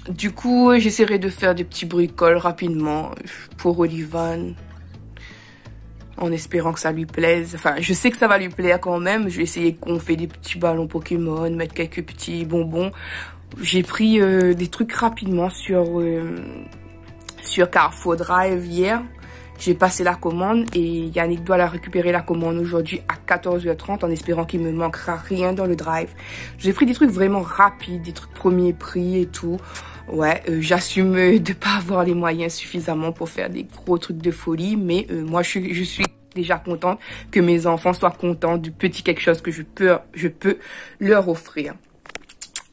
Du coup, j'essaierai de faire des petits bricoles rapidement pour Olivan, en espérant que ça lui plaise. Enfin, je sais que ça va lui plaire quand même. Je vais essayer qu'on fait des petits ballons Pokémon, mettre quelques petits bonbons. J'ai pris des trucs rapidement sur Carrefour Drive hier. J'ai passé la commande et Yannick doit la récupérer la commande aujourd'hui à 14h30 en espérant qu'il me manquera rien dans le drive. J'ai pris des trucs vraiment rapides, des trucs premier prix et tout. Ouais, j'assume de pas avoir les moyens suffisamment pour faire des gros trucs de folie, mais moi je suis déjà contente que mes enfants soient contents du petit quelque chose que je peux leur offrir.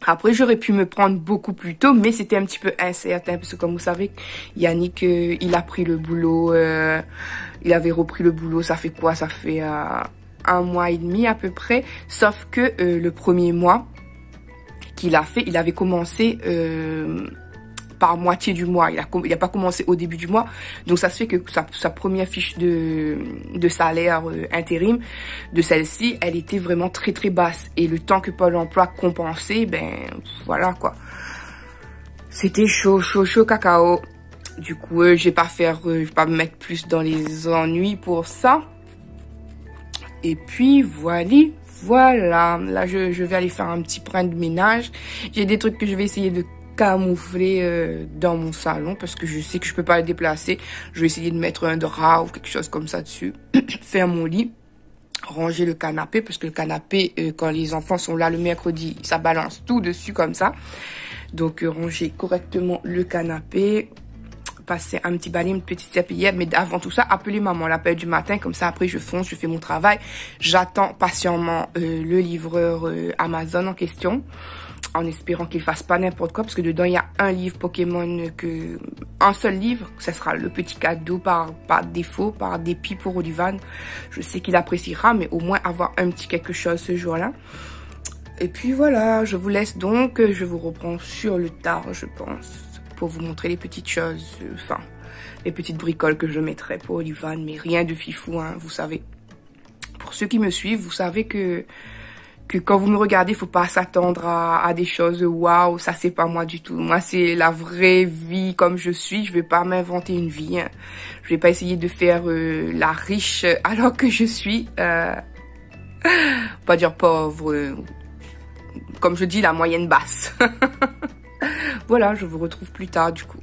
Après, j'aurais pu me prendre beaucoup plus tôt, mais c'était un petit peu incertain, parce que comme vous savez, Yannick, il a pris le boulot, il avait repris le boulot, ça fait quoi? Ça fait 1 mois et demi à peu près, sauf que le premier mois qu'il a fait, il avait commencé par moitié du mois. Il a pas commencé au début du mois. Donc, ça se fait que sa première fiche de salaire intérim de celle-ci, elle était vraiment très basse. Et le temps que Pôle emploi compensait, voilà quoi. C'était chaud cacao. Du coup, je vais pas me mettre plus dans les ennuis pour ça. Et puis, voilà. Là, je vais aller faire un petit brin de ménage. J'ai des trucs que je vais essayer de camoufler dans mon salon parce que je sais que je peux pas le déplacer. Je vais essayer de mettre un drap ou quelque chose comme ça dessus. Faire mon lit. Ranger le canapé parce que le canapé, quand les enfants sont là le mercredi, ça balance tout dessus comme ça. Donc ranger correctement le canapé. Passer un petit balai, une petite serpillière, mais avant tout ça, appeler maman à l'appel du matin, comme ça après je fonce, je fais mon travail, j'attends patiemment le livreur Amazon en question, en espérant qu'il fasse pas n'importe quoi, parce que dedans il y a un livre Pokémon, un seul livre, ça sera le petit cadeau par défaut, par dépit pour Olivan. Je sais qu'il appréciera, mais au moins avoir un petit quelque chose ce jour-là. Et puis voilà, je vous laisse donc, je vous reprends sur le tard, je pense, pour vous montrer les petites choses, enfin, les petites bricoles que je mettrai pour Olivan, mais rien de fifou, hein, vous savez. Pour ceux qui me suivent, vous savez que quand vous me regardez, il faut pas s'attendre à des choses, waouh, ça c'est pas moi du tout. Moi, c'est la vraie vie comme je suis, je vais pas m'inventer une vie, hein. Je vais pas essayer de faire la riche alors que je suis, pas dire pauvre, comme je dis, la moyenne basse. Voilà, je vous retrouve plus tard du coup.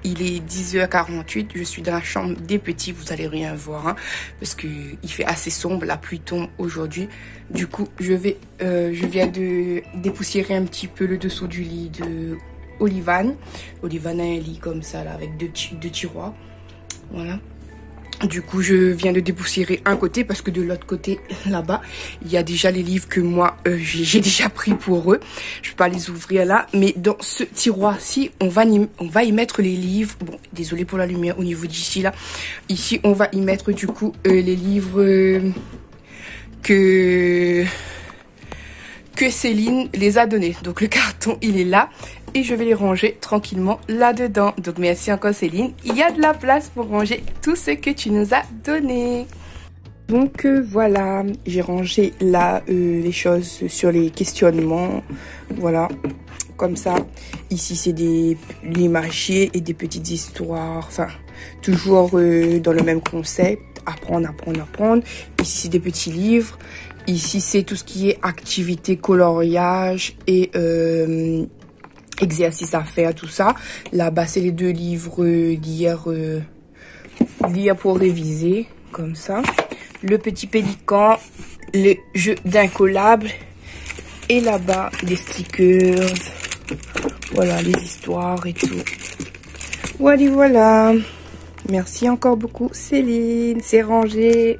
Il est 10h48, je suis dans la chambre des petits, vous allez rien voir, hein, parce que il fait assez sombre, la pluie tombe aujourd'hui. Du coup, je viens de dépoussiérer un petit peu le dessous du lit de Olivan. Olivan a un lit comme ça, là, avec deux tiroirs. Voilà. Du coup, je viens de dépoussiérer un côté parce que de l'autre côté, là-bas, il y a déjà les livres que moi, j'ai déjà pris pour eux. Je vais pas les ouvrir là, mais dans ce tiroir-ci, on va y mettre les livres. Bon, désolé pour la lumière au niveau d'ici, là. Ici, on va y mettre du coup les livres que Céline les a donnés. Donc, le carton, il est là. Et je vais les ranger tranquillement là-dedans. Donc merci encore Céline. Il y a de la place pour ranger tout ce que tu nous as donné. Donc voilà, j'ai rangé là les choses sur les questionnements. Voilà, comme ça. Ici c'est des imagiers et des petites histoires. Enfin, toujours dans le même concept. Apprendre, apprendre, apprendre. Ici c'est des petits livres. Ici c'est tout ce qui est activité, coloriage et... exercice à faire, tout ça. Là-bas, c'est les deux livres lire pour réviser, comme ça. Le petit pélican, le jeu d'incollable. Et là-bas, des stickers. Voilà, les histoires et tout. Voilà, voilà. Merci encore beaucoup, Céline. C'est rangé.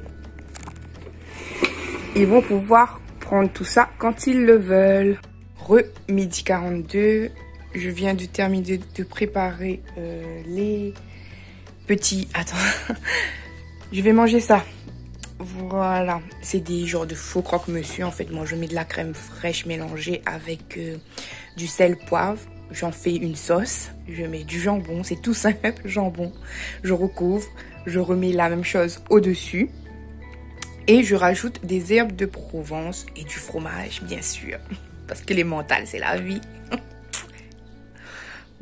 Ils vont pouvoir prendre tout ça quand ils le veulent. Midi 42. Je viens de terminer de préparer les petits... Attends. Je vais manger ça. Voilà. C'est des genres de faux croque-monsieur. En fait, moi, je mets de la crème fraîche mélangée avec du sel, poivre. J'en fais une sauce. Je mets du jambon. C'est tout simple, jambon. Je recouvre. Je remets la même chose au-dessus. Et je rajoute des herbes de Provence et du fromage, bien sûr. Parce que les mentales, c'est la vie.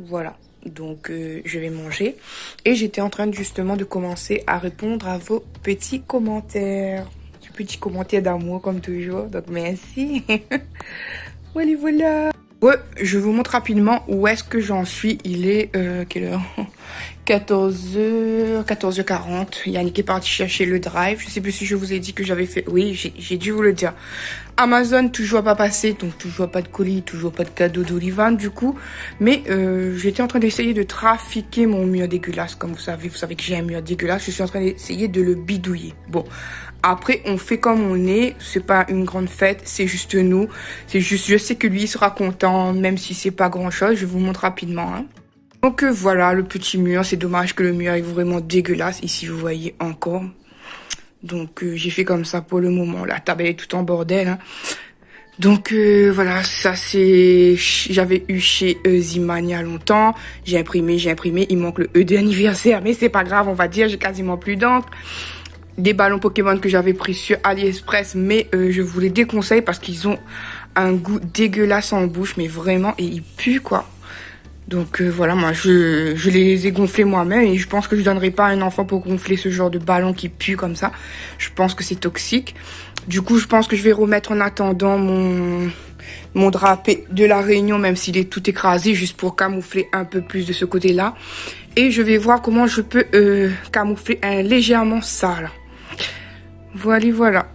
Voilà. Donc, je vais manger. Et j'étais en train justement de commencer à répondre à vos petits commentaires. Des petits commentaires d'amour, comme toujours. Donc, merci. Voilà, voilà. Ouais, je vous montre rapidement où est-ce que j'en suis. Il est, quelle heure? 14h40. Yannick est parti chercher le drive. Je sais plus si je vous ai dit que j'avais fait... Oui, j'ai dû vous le dire. Amazon, toujours pas passé. Donc, toujours pas de colis, toujours pas de cadeau d'Olivan, du coup. Mais j'étais en train d'essayer de trafiquer mon mur dégueulasse. Comme vous savez que j'ai un mur dégueulasse. Je suis en train d'essayer de le bidouiller. Bon, après, on fait comme on est. C'est pas une grande fête. C'est juste nous. C'est juste, je sais que lui, il sera content. Même si c'est pas grand-chose. Je vous montre rapidement, hein. Donc voilà le petit mur, c'est dommage que le mur est vraiment dégueulasse, ici vous voyez encore. Donc j'ai fait comme ça pour le moment, la table est tout en bordel, hein. Donc voilà, ça c'est... J'avais eu chez Ziman il y a longtemps, j'ai imprimé, il manque le E d'anniversaire, mais c'est pas grave, on va dire, j'ai quasiment plus d'encre. Des ballons Pokémon que j'avais pris sur AliExpress, mais je vous les déconseille parce qu'ils ont un goût dégueulasse en bouche, mais vraiment, et ils puent quoi. Donc voilà, moi je les ai gonflés moi-même et je pense que je donnerai pas à un enfant pour gonfler ce genre de ballon qui pue comme ça. Je pense que c'est toxique. Du coup, je pense que je vais remettre en attendant mon drapé de la Réunion, même s'il est tout écrasé, juste pour camoufler un peu plus de ce côté-là. Et je vais voir comment je peux camoufler légèrement ça là. Voilà, voilà.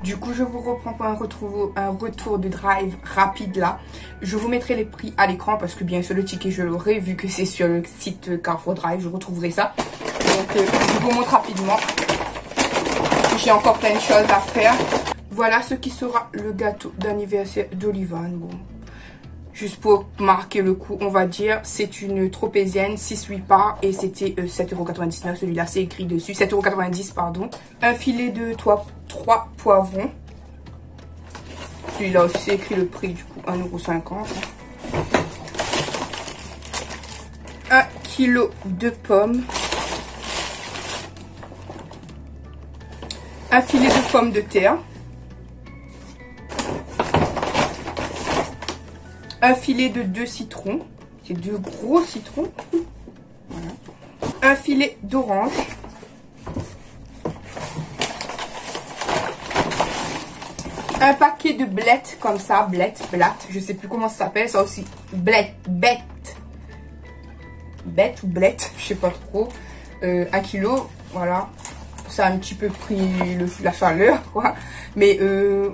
Du coup, je vous reprends pour un retour de drive rapide là. Je vous mettrai les prix à l'écran parce que bien sûr le ticket je l'aurai vu que c'est sur le site Carrefour Drive, je retrouverai ça. Donc je vous montre rapidement. J'ai encore plein de choses à faire. Voilà ce qui sera le gâteau d'anniversaire d'Olivan. Bon, juste pour marquer le coup, on va dire, c'est une tropézienne 6-8 parts et c'était 7,99 €. Celui-là, c'est écrit dessus, 7,90 € pardon. Un filet de 3 poivrons. Celui-là aussi, c'est écrit le prix, du coup, 1,50 €. 1 kg de pommes. Un filet de pommes de terre. Un filet de 2 citrons. C'est 2 gros citrons. Voilà. Un filet d'orange. Un paquet de blettes comme ça. Blettes, je sais plus comment ça s'appelle. Ça aussi. Bête ou blette, je sais pas trop. 1 kilo, voilà. Ça a un petit peu pris la chaleur, quoi. Mais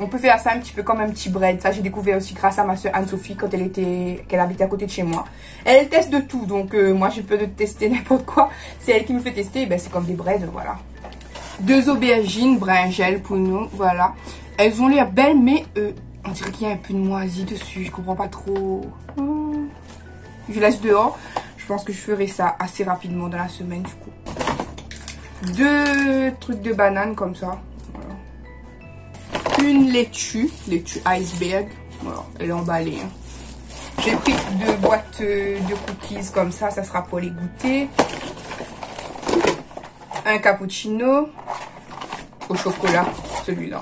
on peut faire ça un petit peu comme un petit bread. Ça, j'ai découvert aussi grâce à ma soeur Anne-Sophie quand qu'elle habitait à côté de chez moi. Elle teste de tout, donc moi, j'ai peur de tester n'importe quoi. C'est elle qui me fait tester, ben, c'est comme des breads, voilà. 2 aubergines, brinjelles pour nous, voilà. Elles ont l'air belles, mais on dirait qu'il y a un peu de moisi dessus. Je comprends pas trop. Je laisse dehors. Je pense que je ferai ça assez rapidement dans la semaine, du coup. 2 trucs de banane comme ça. Voilà. Une laitue iceberg. Voilà, elle est emballée. Hein. J'ai pris 2 boîtes de cookies comme ça sera pour les goûter. Un cappuccino au chocolat, celui-là.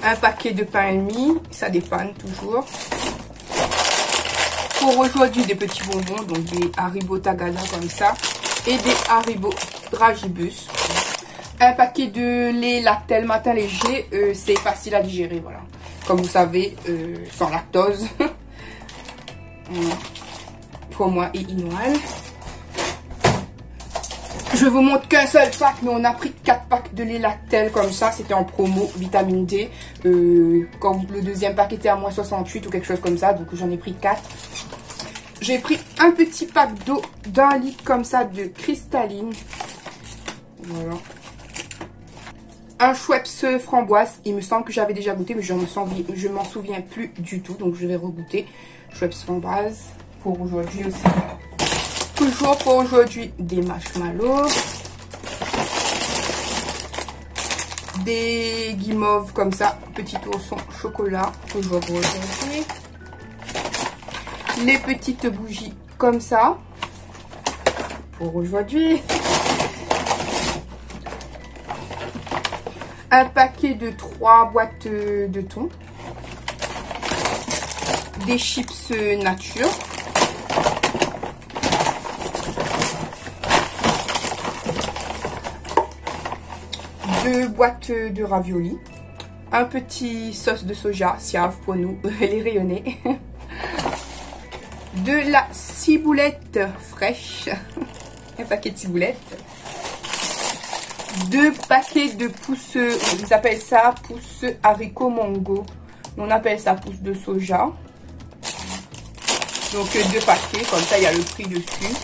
Un paquet de pain et demi, ça dépanne toujours. Pour aujourd'hui, des petits bonbons, donc des Haribo Tagada comme ça. Et des Haribo Dragibus. Un paquet de lait Lactel matin léger, c'est facile à digérer, voilà. Comme vous savez, sans lactose. Pour moi et Inoal. Je vous montre qu'un seul pack, mais on a pris 4 packs de lait Lactel comme ça. C'était en promo, vitamine D. Comme le deuxième pack était à moins 68 ou quelque chose comme ça, donc j'en ai pris 4. J'ai pris un petit pack d'eau d'1 litre comme ça de cristalline. Voilà. Un Schweppes framboise. Il me semble que j'avais déjà goûté, mais je m'en souviens plus du tout. Donc je vais regoûter. Schweppes framboise pour aujourd'hui aussi. Toujours pour aujourd'hui, des marshmallows. Des guimauves comme ça. Petit ourson chocolat. Toujours pour aujourd'hui. Les petites bougies comme ça pour aujourd'hui. Un paquet de 3 boîtes de thon. Des chips nature. Deux boîtes de raviolis. Un petit sauce de soja, Siave pour nous, les rayonnés. De la ciboulette fraîche. Un paquet de ciboulette. 2 paquets de pousses, ils appellent ça pousses haricots mongo. On appelle ça pousses de soja. Donc 2 paquets, comme ça il y a le prix dessus.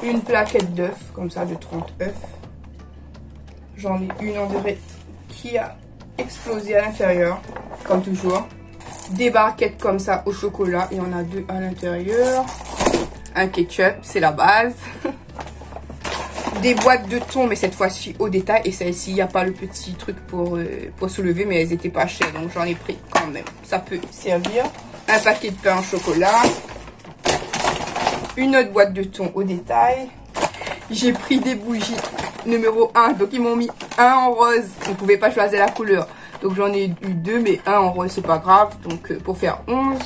Une plaquette d'œufs, comme ça de 30 œufs. J'en ai une en vrai qui a explosé à l'intérieur, comme toujours. Des barquettes comme ça au chocolat, il y en a 2 à l'intérieur. Un ketchup, c'est la base. Des boîtes de thon, mais cette fois-ci au détail. Et celle-ci, il n'y a pas le petit truc pour soulever, mais elles n'étaient pas chères, donc j'en ai pris quand même. Ça peut servir. Un paquet de pain au chocolat. Une autre boîte de thon au détail. J'ai pris des bougies numéro 1. Donc ils m'ont mis un en rose. On ne pouvait pas choisir la couleur. Donc j'en ai eu 2, mais un en rose, c'est pas grave. Donc pour faire 11.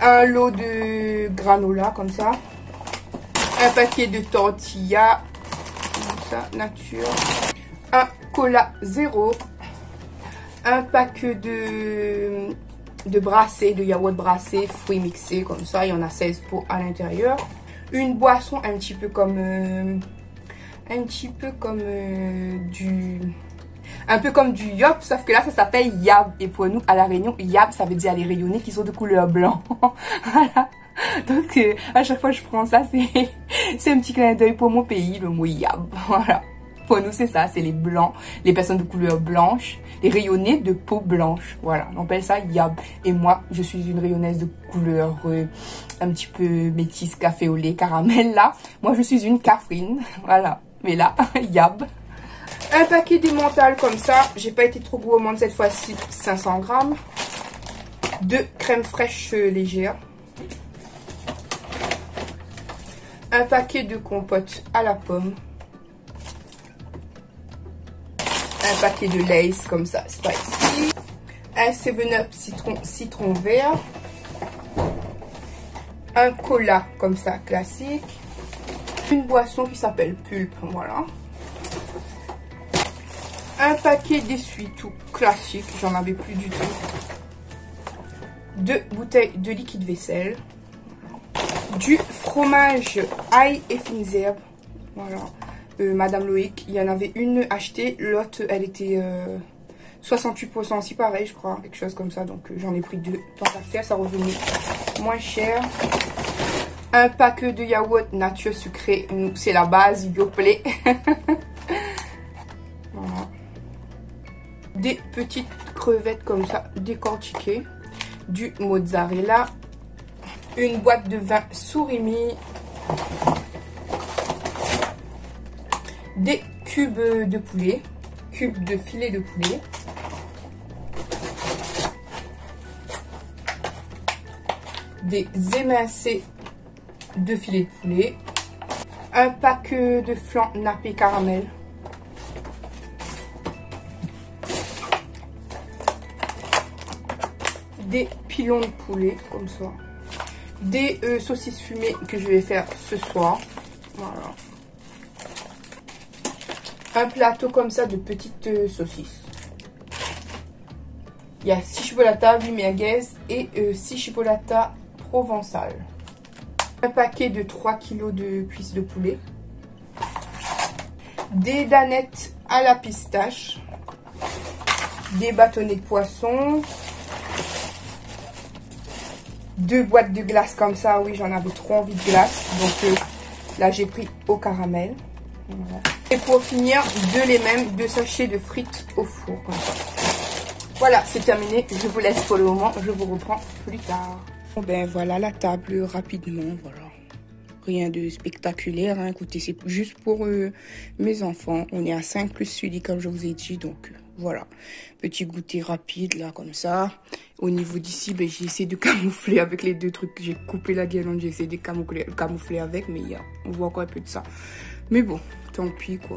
Un lot de granola comme ça. Un paquet de tortillas. Comme ça, nature. Un cola 0. Un paquet de brassés, de yaourt brassé, fruits mixés comme ça. Il y en a 16 pots à l'intérieur. Une boisson un petit peu comme du yop, sauf que là ça s'appelle yab. Et pour nous à la Réunion, yab ça veut dire les rayonnés qui sont de couleur blanc. Voilà. Donc à chaque fois que je prends ça, c'est un petit clin d'œil pour mon pays, le mot yab. Voilà. Pour nous c'est ça, c'est les blancs, les personnes de couleur blanche, les rayonnés de peau blanche. Voilà, on appelle ça yab. Et moi je suis une rayonnaise de couleur un petit peu métisse, café au lait, caramel là. Moi je suis une Catherine, voilà. Mais là, yab. Un paquet d'emmental comme ça. J'ai pas été trop gourmande cette fois-ci. 500 grammes. 2 crèmes fraîches légères. Un paquet de compote à la pomme. Un paquet de Lay's comme ça, spicy. Un 7-Up citron vert. Un cola comme ça, classique. Une boisson qui s'appelle Pulpe, voilà. Un paquet d'essuie-tout classique, j'en avais plus du tout. 2 bouteilles de liquide vaisselle. Du fromage ail et fines herbes, voilà. Madame Loïc, il y en avait une achetée, l'autre elle était 68% aussi pareil je crois, quelque chose comme ça, donc j'en ai pris 2 tant qu'à faire, ça revenait moins cher. Un paquet de yaourt nature sucré, c'est la base, Yoplait. Voilà. Des petites crevettes comme ça décortiquées, du mozzarella, une boîte de vin Surimi, des cubes de poulet, cubes de filet de poulet, des émincés de filet de poulet, un pack de flan nappé caramel, des pilons de poulet comme ça, des saucisses fumées que je vais faire ce soir, voilà. Un plateau comme ça de petites saucisses. Il y a 6 chipolatas, 8 merguez et 6 chipolatas provençales. Un paquet de 3 kg de cuisses de poulet. Des danettes à la pistache. Des bâtonnets de poisson. 2 boîtes de glace comme ça. Oui, j'en avais trop envie de glace. Donc là, j'ai pris au caramel. Voilà. Et pour finir, deux sachets de frites au four comme ça. Voilà, c'est terminé. Je vous laisse pour le moment. Je vous reprends plus tard. Bon ben voilà la table rapidement. Voilà. Rien de spectaculaire. Hein. Écoutez, c'est juste pour mes enfants. On est à 5 plus Sully comme je vous ai dit. Donc voilà. Petit goûter rapide là comme ça. Au niveau d'ici, ben, j'ai essayé de camoufler avec les 2 trucs que j'ai coupé la guirlande. J'ai essayé de camoufler avec. Mais on voit encore un peu de ça. Mais bon, tant pis quoi.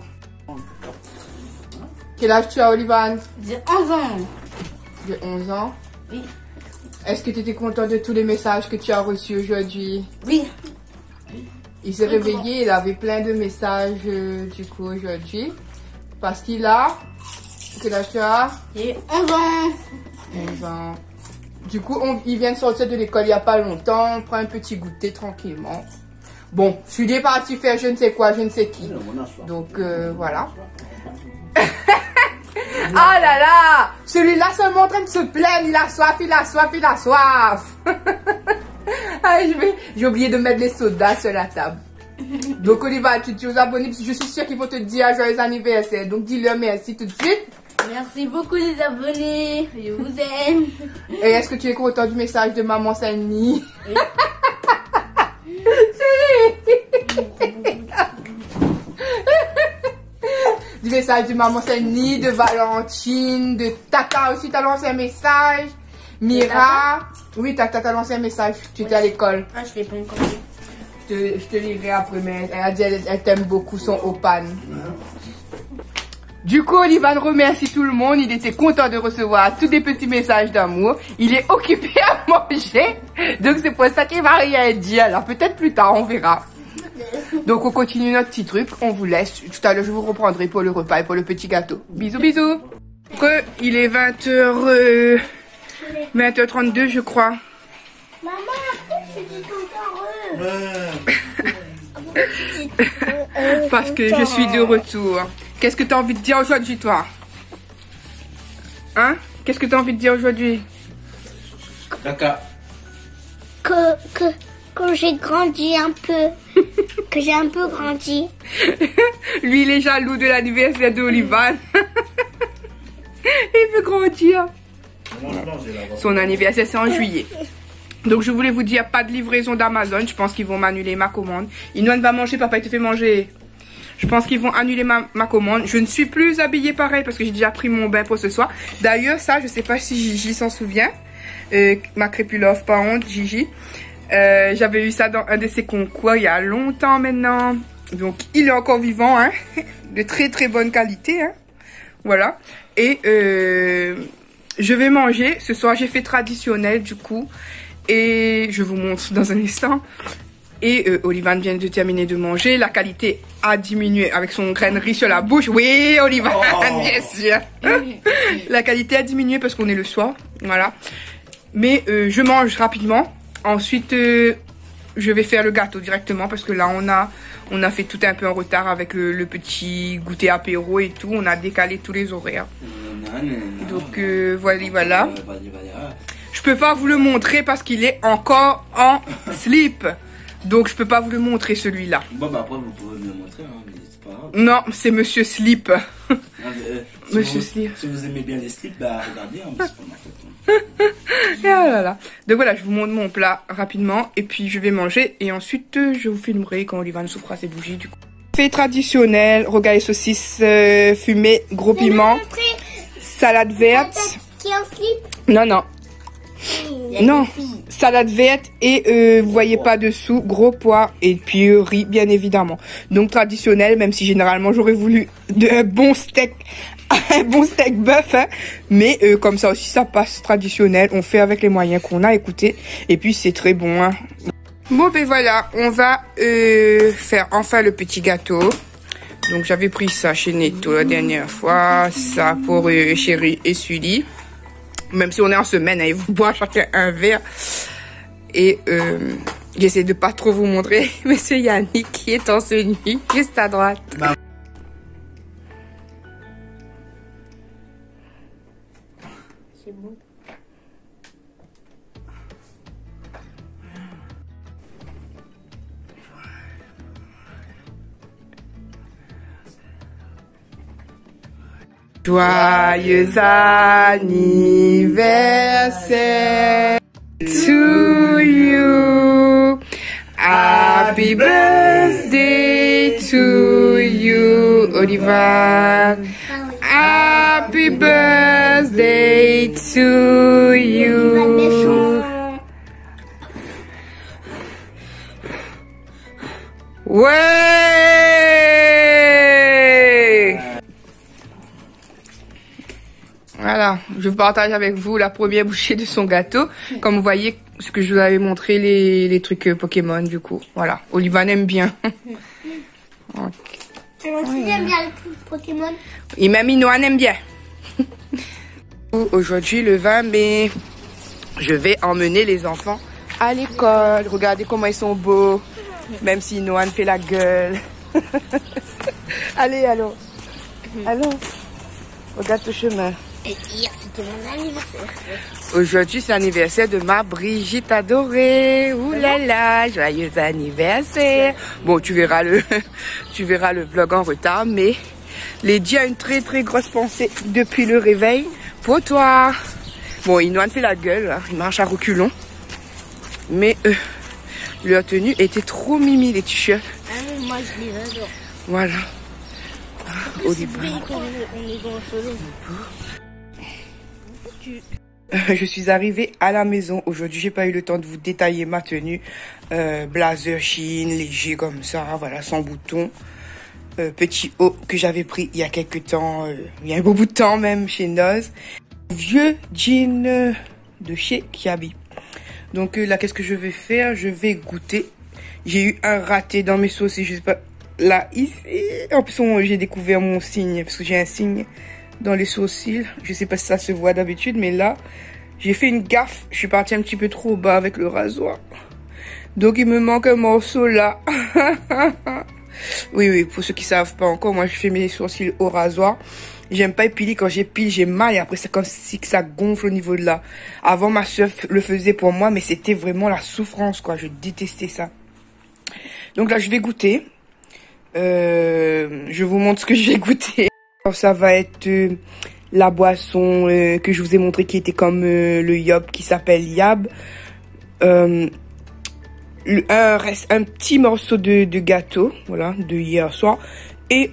Quel âge tu as, Olivan? J'ai 11 ans. J'ai 11 ans. Oui. Est-ce que tu étais content de tous les messages que tu as reçus aujourd'hui? Oui. Il s'est réveillé, il avait plein de messages du coup aujourd'hui. Parce qu'il a... Quel âge tu as? J'ai 11 ans. 11 ans. Du coup, il vient de sortir de l'école il n'y a pas longtemps. On prend un petit goûter tranquillement. Bon, je suis parti faire je ne sais quoi, je ne sais qui. Donc voilà. Ah là là, celui-là seulement en train de se plaindre, il a soif, il a soif, il a soif. Ah, j'ai oublié de mettre les sodas sur la table. Donc Oliva, tu es aux abonnés, parce que je suis sûre qu'ils vont te dire joyeux anniversaire. Donc dis-leur merci tout de suite. Merci beaucoup les abonnés, je vous aime. Et est-ce que tu es content du message de maman Sandy? Oui. Du message de maman Sandy, de Valentine, de Tata aussi, t'as lancé un message. Mira, oui, Tata t'a lancé un message, tu étais à l'école. Ah, je l'ai pas encore. Je te lirai après, mais elle a dit elle t'aime beaucoup son opan. Du coup, Olivan remercie tout le monde. Il était content de recevoir tous des petits messages d'amour. Il est occupé à manger. Donc, c'est pour ça qu'il va rien dire. Alors, peut-être plus tard, on verra. Donc, on continue notre petit truc. On vous laisse. Tout à l'heure, je vous reprendrai pour le repas et pour le petit gâteau. Bisous, bisous. Il est 20h... 20h32, je crois. Maman, c'était tout heureux. Parce que je suis de retour. Qu'est-ce que tu as envie de dire aujourd'hui, toi? Hein? Qu'est-ce que tu as envie de dire aujourd'hui? D'accord. Que j'ai grandi un peu. Que j'ai un peu grandi. Lui, il est jaloux de l'anniversaire d'Olivan. Il veut grandir. Son anniversaire, c'est en juillet. Donc, je voulais vous dire, pas de livraison d'Amazon. Je pense qu'ils vont m'annuler ma commande. Inoine va manger, papa, il te fait manger. Je pense qu'ils vont annuler ma commande. Je ne suis plus habillée pareil parce que j'ai déjà pris mon bain pour ce soir. D'ailleurs, ça, je sais pas si Gigi s'en souvient. Ma crépulove, pas honte, Gigi. J'avais eu ça dans un de ses concours il y a longtemps maintenant. Donc, il est encore vivant, hein. De très, très bonne qualité, hein. Voilà. Et je vais manger. Ce soir, j'ai fait traditionnel, du coup. Et je vous montre dans un instant. Et Olivan vient de terminer de manger. La qualité a diminué avec son grain de riz sur la bouche. Oui, Olivan, bien sûr. La qualité a diminué parce qu'on est le soir. Voilà. Mais je mange rapidement. Ensuite, je vais faire le gâteau directement parce que là, on a fait tout un peu en retard avec le petit goûter apéro et tout. On a décalé tous les horaires. Donc, voilà. Je peux pas vous le montrer parce qu'il est encore en slip. Donc, je peux pas vous le montrer, celui-là. Bon, bah après, vous pouvez me le montrer, hein, mais c'est pas grave. Non, c'est Monsieur Slip. Monsieur Slip. Si vous aimez bien les slips, bah regardez, hein, mais c'est pas ma faute. Ah là là. Donc voilà, je vous montre mon plat rapidement. Et puis, je vais manger. Et ensuite, je vous filmerai quand Olivan nous fera ses bougies, du coup. Fait traditionnel, rogaille saucisse fumée, gros piment, salade verte. Qui est en slip? Non, non. Non, salade verte et vous voyez pas dessous, gros pois et puis riz bien évidemment. Donc traditionnel, même si généralement j'aurais voulu un bon steak bœuf, hein, mais comme ça aussi ça passe traditionnel. On fait avec les moyens qu'on a, écoutez, et puis c'est très bon. Hein. Bon ben voilà, on va faire enfin le petit gâteau. Donc j'avais pris ça chez Netto la dernière fois, ça pour Chéri et Sully. Même si on est en semaine, hein, ils vont boire chacun un verre. Et j'essaie de pas trop vous montrer Monsieur Yannick qui est en tenue juste à droite. C'est bon. Joyeux anniversaire to you. Happy birthday to you, Olivan. Happy birthday to you. Ouais! Voilà, je partage avec vous la première bouchée de son gâteau. Comme vous voyez, ce que je vous avais montré, les trucs Pokémon, du coup. Voilà, Olivan aime bien. Moi aussi j'aime bien les trucs Pokémon. Et même Inoine aime bien. Aujourd'hui, le 20 mai, je vais emmener les enfants à l'école. Regardez comment ils sont beaux. Même si Inoine fait la gueule. Allez, allô. Allô. Regarde le chemin. Et hier, c'était mon anniversaire. Aujourd'hui, c'est l'anniversaire de ma Brigitte adorée. Ouh là là, joyeux anniversaire. Bon, tu verras le vlog en retard, mais Lady a une très très grosse pensée depuis le réveil pour toi. Bon, Inoine fait la gueule, hein. Il marche à reculons. Mais leur tenue était trop mimi, les t-shirts. Ah oui, moi je les adore. Voilà. Olivan. On est dans le soleil. Je suis arrivée à la maison. Aujourd'hui, j'ai pas eu le temps de vous détailler ma tenue. Blazer jean, léger comme ça, voilà, sans bouton. petit haut que j'avais pris il y a quelques temps, il y a un beau bout de temps même chez Noz. Vieux jean de chez Kiabi. Donc là, qu'est-ce que je vais faire? Je vais goûter. J'ai eu un raté dans mes sauces, je sais pas, là, ici. En plus, j'ai découvert mon signe, parce que j'ai un signe dans les sourcils. Je sais pas si ça se voit d'habitude, mais là, j'ai fait une gaffe. Je suis partie un petit peu trop bas avec le rasoir. Donc, il me manque un morceau là. Oui, pour ceux qui savent pas encore, moi, je fais mes sourcils au rasoir. J'aime pas épiler. Quand j'épile, j'ai mal. Et après, c'est comme si que ça gonfle au niveau de là. Avant, ma soeur le faisait pour moi, mais c'était vraiment la souffrance, quoi. Je détestais ça. Donc là, je vais goûter. Je vous montre ce que je vais goûter. Alors, ça va être la boisson que je vous ai montré qui était comme le Yop, qui s'appelle Yab. Un petit morceau de gâteau, voilà, de hier soir. Et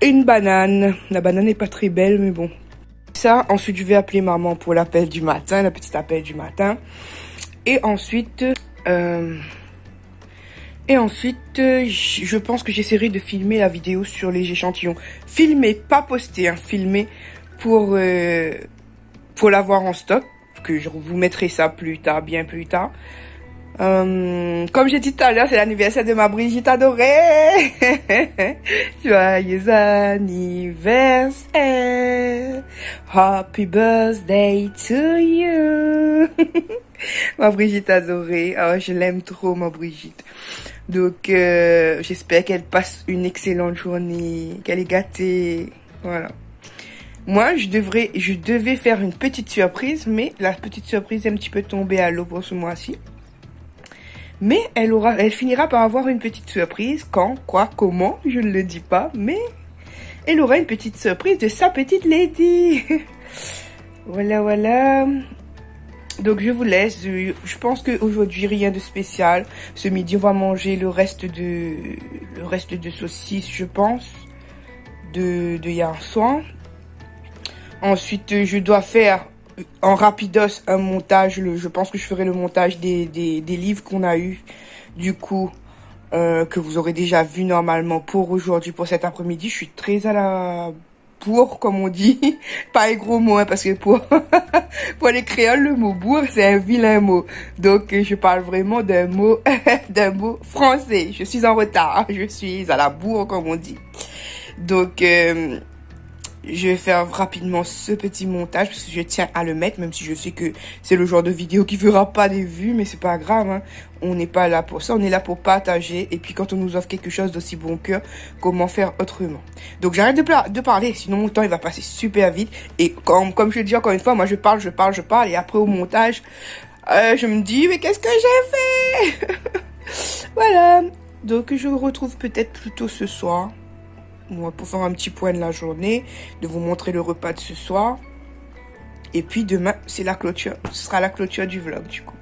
une banane. La banane n'est pas très belle, mais bon. Ça, ensuite, je vais appeler maman pour l'appel du matin, la petite appel du matin. Et ensuite, je pense que j'essaierai de filmer la vidéo sur les échantillons. Filmer, pas poster, hein, filmer pour l'avoir en stock. Que je vous mettrai ça plus tard, bien plus tard. Comme j'ai dit tout à l'heure, c'est l'anniversaire de ma Brigitte adorée. Joyeux anniversaire. Happy birthday to you. Ma Brigitte adorée. Oh, je l'aime trop, ma Brigitte. Donc, j'espère qu'elle passe une excellente journée, qu'elle est gâtée. Voilà. Moi, je devais faire une petite surprise, mais la petite surprise est un petit peu tombée à l'eau pour ce mois-ci. Mais elle finira par avoir une petite surprise. Quand, quoi, comment, je ne le dis pas. Mais elle aura une petite surprise de sa petite lady. Voilà. Donc je vous laisse. Je pense qu'aujourd'hui, rien de spécial. Ce midi, on va manger le reste de saucisses, je pense, de hier soir. Ensuite, je dois faire en rapidos un montage. Je pense que je ferai le montage des livres qu'on a eu, du coup, que vous aurez déjà vu normalement pour aujourd'hui, pour cet après-midi. Je suis très à la bourre, comme on dit. Pas un gros mot, hein, parce que pour les créoles, le mot bourre, c'est un vilain mot. Donc, je parle vraiment d'un mot français. Je suis en retard. Je suis à la bourre, comme on dit. Donc, je vais faire rapidement ce petit montage parce que je tiens à le mettre, même si je sais que c'est le genre de vidéo qui fera pas des vues, mais c'est pas grave, hein. On n'est pas là pour ça, on est là pour partager. Et puis quand on nous offre quelque chose d'aussi bon cœur, comment faire autrement? Donc j'arrête de parler, sinon mon temps il va passer super vite. Et comme je le dis encore une fois, moi je parle, et après au montage, je me dis mais qu'est-ce que j'ai fait? Voilà. Donc je vous retrouve peut-être plutôt ce soir. Pour faire un petit point de la journée, de vous montrer le repas de ce soir. Et puis demain, c'est la clôture. Ce sera la clôture du vlog du coup.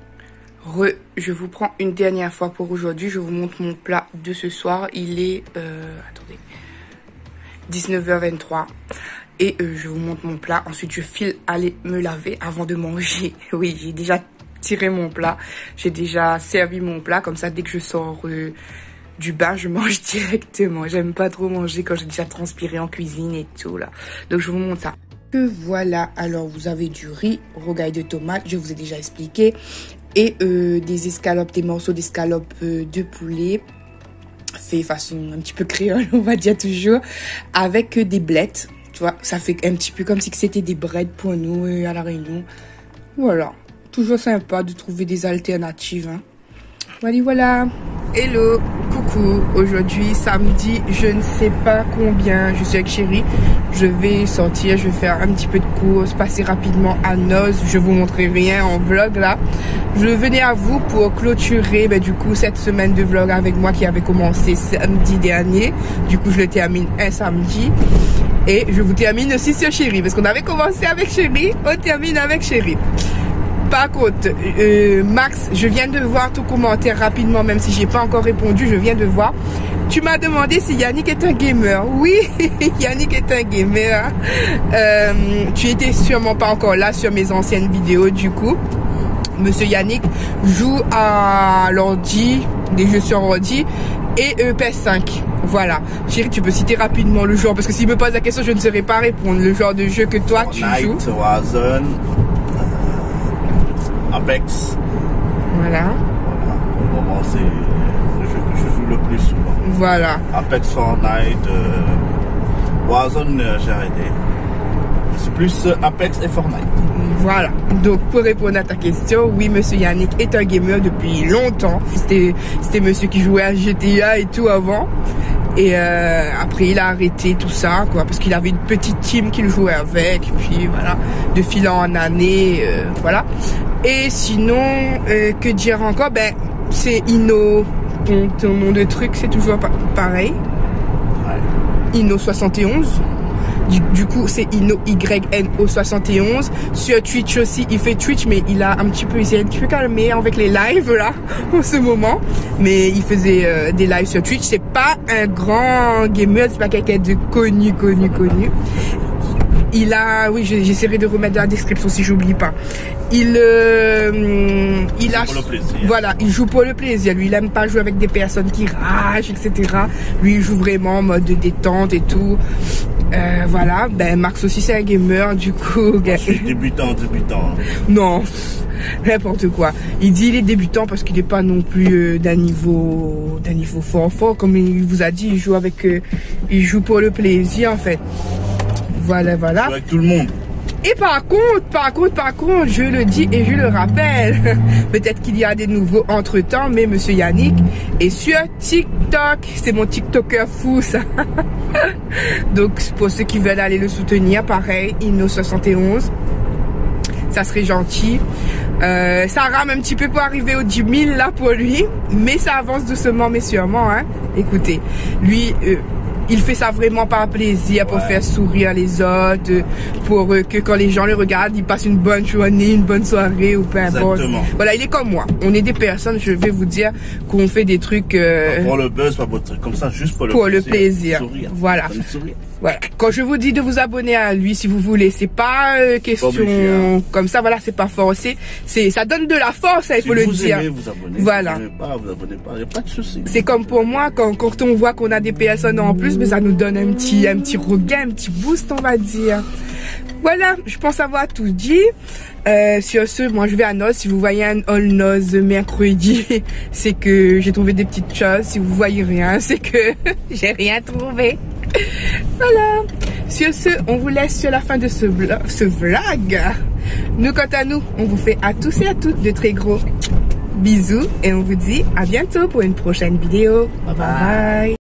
Je vous prends une dernière fois pour aujourd'hui. Je vous montre mon plat de ce soir. Il est, attendez, 19h23. Et je vous montre mon plat. Ensuite, je file aller me laver avant de manger. Oui, j'ai déjà tiré mon plat. J'ai déjà servi mon plat. Comme ça, dès que je sors du bain, je mange directement. J'aime pas trop manger quand j'ai déjà transpiré en cuisine et tout là. Donc je vous montre ça. Voilà, alors vous avez du riz, rogaille de tomate, je vous ai déjà expliqué. Et des escalopes, des morceaux d'escalopes de poulet. Fait façon un petit peu créole, on va dire toujours. Avec des blettes. Tu vois, ça fait un petit peu comme si c'était des breads pour nous à la Réunion. Voilà. Toujours sympa de trouver des alternatives, hein. Voilà. Hello, coucou. Aujourd'hui, samedi, je ne sais pas combien. Je suis avec Chérie. Je vais sortir, je vais faire un petit peu de courses, passer rapidement à Noz. Je vous montrerai rien en vlog là. Je venais à vous pour clôturer du coup cette semaine de vlog avec moi qui avait commencé samedi dernier. Du coup, je le termine un samedi. Et je vous termine aussi sur Chérie. Parce qu'on avait commencé avec Chérie, on termine avec Chérie. Par contre, Max, je viens de voir ton commentaire rapidement, même si j'ai pas encore répondu, je viens de voir. Tu m'as demandé si Yannick est un gamer. Oui, Yannick est un gamer. Tu étais sûrement pas encore là sur mes anciennes vidéos, du coup. Monsieur Yannick joue à l'ordi des jeux sur ordi et PS5. Voilà. Chérie, tu peux citer rapidement le genre, parce que s'il me pose la question, je ne saurais pas répondre. Le genre de jeu que toi tu joues. Warzone, Apex. Voilà. Pour le moment, c'est le jeu que je joue le plus souvent. Voilà. Apex, Fortnite, Warzone, j'ai arrêté. C'est plus Apex et Fortnite. Voilà. Donc, pour répondre à ta question, oui, monsieur Yannick est un gamer depuis longtemps. C'était monsieur qui jouait à GTA et tout avant. Et après, il a arrêté tout ça, quoi, parce qu'il avait une petite team qu'il jouait avec. Et puis, voilà, de fil en année, voilà. Et sinon, que dire encore? Ben, c'est Inno. Ton nom de truc, c'est toujours pareil. Ouais. Inno71. Du coup, c'est INO71. Sur Twitch aussi, il fait Twitch, mais il s'est un petit peu calmé avec les lives, là, en ce moment. Mais il faisait des lives sur Twitch. C'est pas un grand gamer, c'est pas quelqu'un de connu. Il a, oui, j'essaierai de remettre dans la description si j'oublie pas. Il a, pour le plaisir. Voilà, il joue pour le plaisir. Lui, il aime pas jouer avec des personnes qui ragent, etc. Lui, il joue vraiment en mode de détente et tout. Voilà, ben Max aussi c'est un gamer, du coup. Je suis débutant. Non, n'importe quoi. Il dit il est débutant parce qu'il n'est pas non plus d'un niveau fort. Comme il vous a dit, il joue pour le plaisir en fait. Voilà. Avec tout le monde. Et par contre, je le dis et je le rappelle, peut-être qu'il y a des nouveaux entre-temps, mais monsieur Yannick est sur TikTok. C'est mon TikToker fou, ça. Donc, pour ceux qui veulent aller le soutenir, pareil, Inno71. Ça serait gentil. Ça rame un petit peu pour arriver aux 10 000 là pour lui, mais ça avance doucement mais sûrement, hein. Écoutez, lui... il fait ça vraiment par plaisir, pour faire sourire les autres, pour que quand les gens le regardent, ils passent une bonne journée, une bonne soirée ou peu importe. Exactement. Voilà, il est comme moi. On est des personnes, je vais vous dire, qu'on fait des trucs... pour le buzz, pas pour comme ça, juste pour le plaisir. Sourire. Voilà. Voilà. Quand je vous dis de vous abonner à lui, si vous voulez, c'est pas question comme ça. Voilà, c'est pas forcé. Ça donne de la force, il faut le dire. Si vous aimez, vous abonnez. Voilà. Si vous aimez pas, vous abonnez pas. Il n'y a pas de souci. C'est comme pour moi, quand on voit qu'on a des personnes en plus, mais ça nous donne un petit regain, un petit boost, on va dire. Voilà, je pense avoir tout dit. Sur ce, moi je vais à Noz. Si vous voyez un All Noz mercredi, c'est que j'ai trouvé des petites choses. Si vous voyez rien, c'est que j'ai rien trouvé. Voilà. Sur ce, on vous laisse sur la fin de ce vlog. Nous, quant à nous, on vous fait à tous et à toutes de très gros bisous et on vous dit à bientôt pour une prochaine vidéo. Bye bye.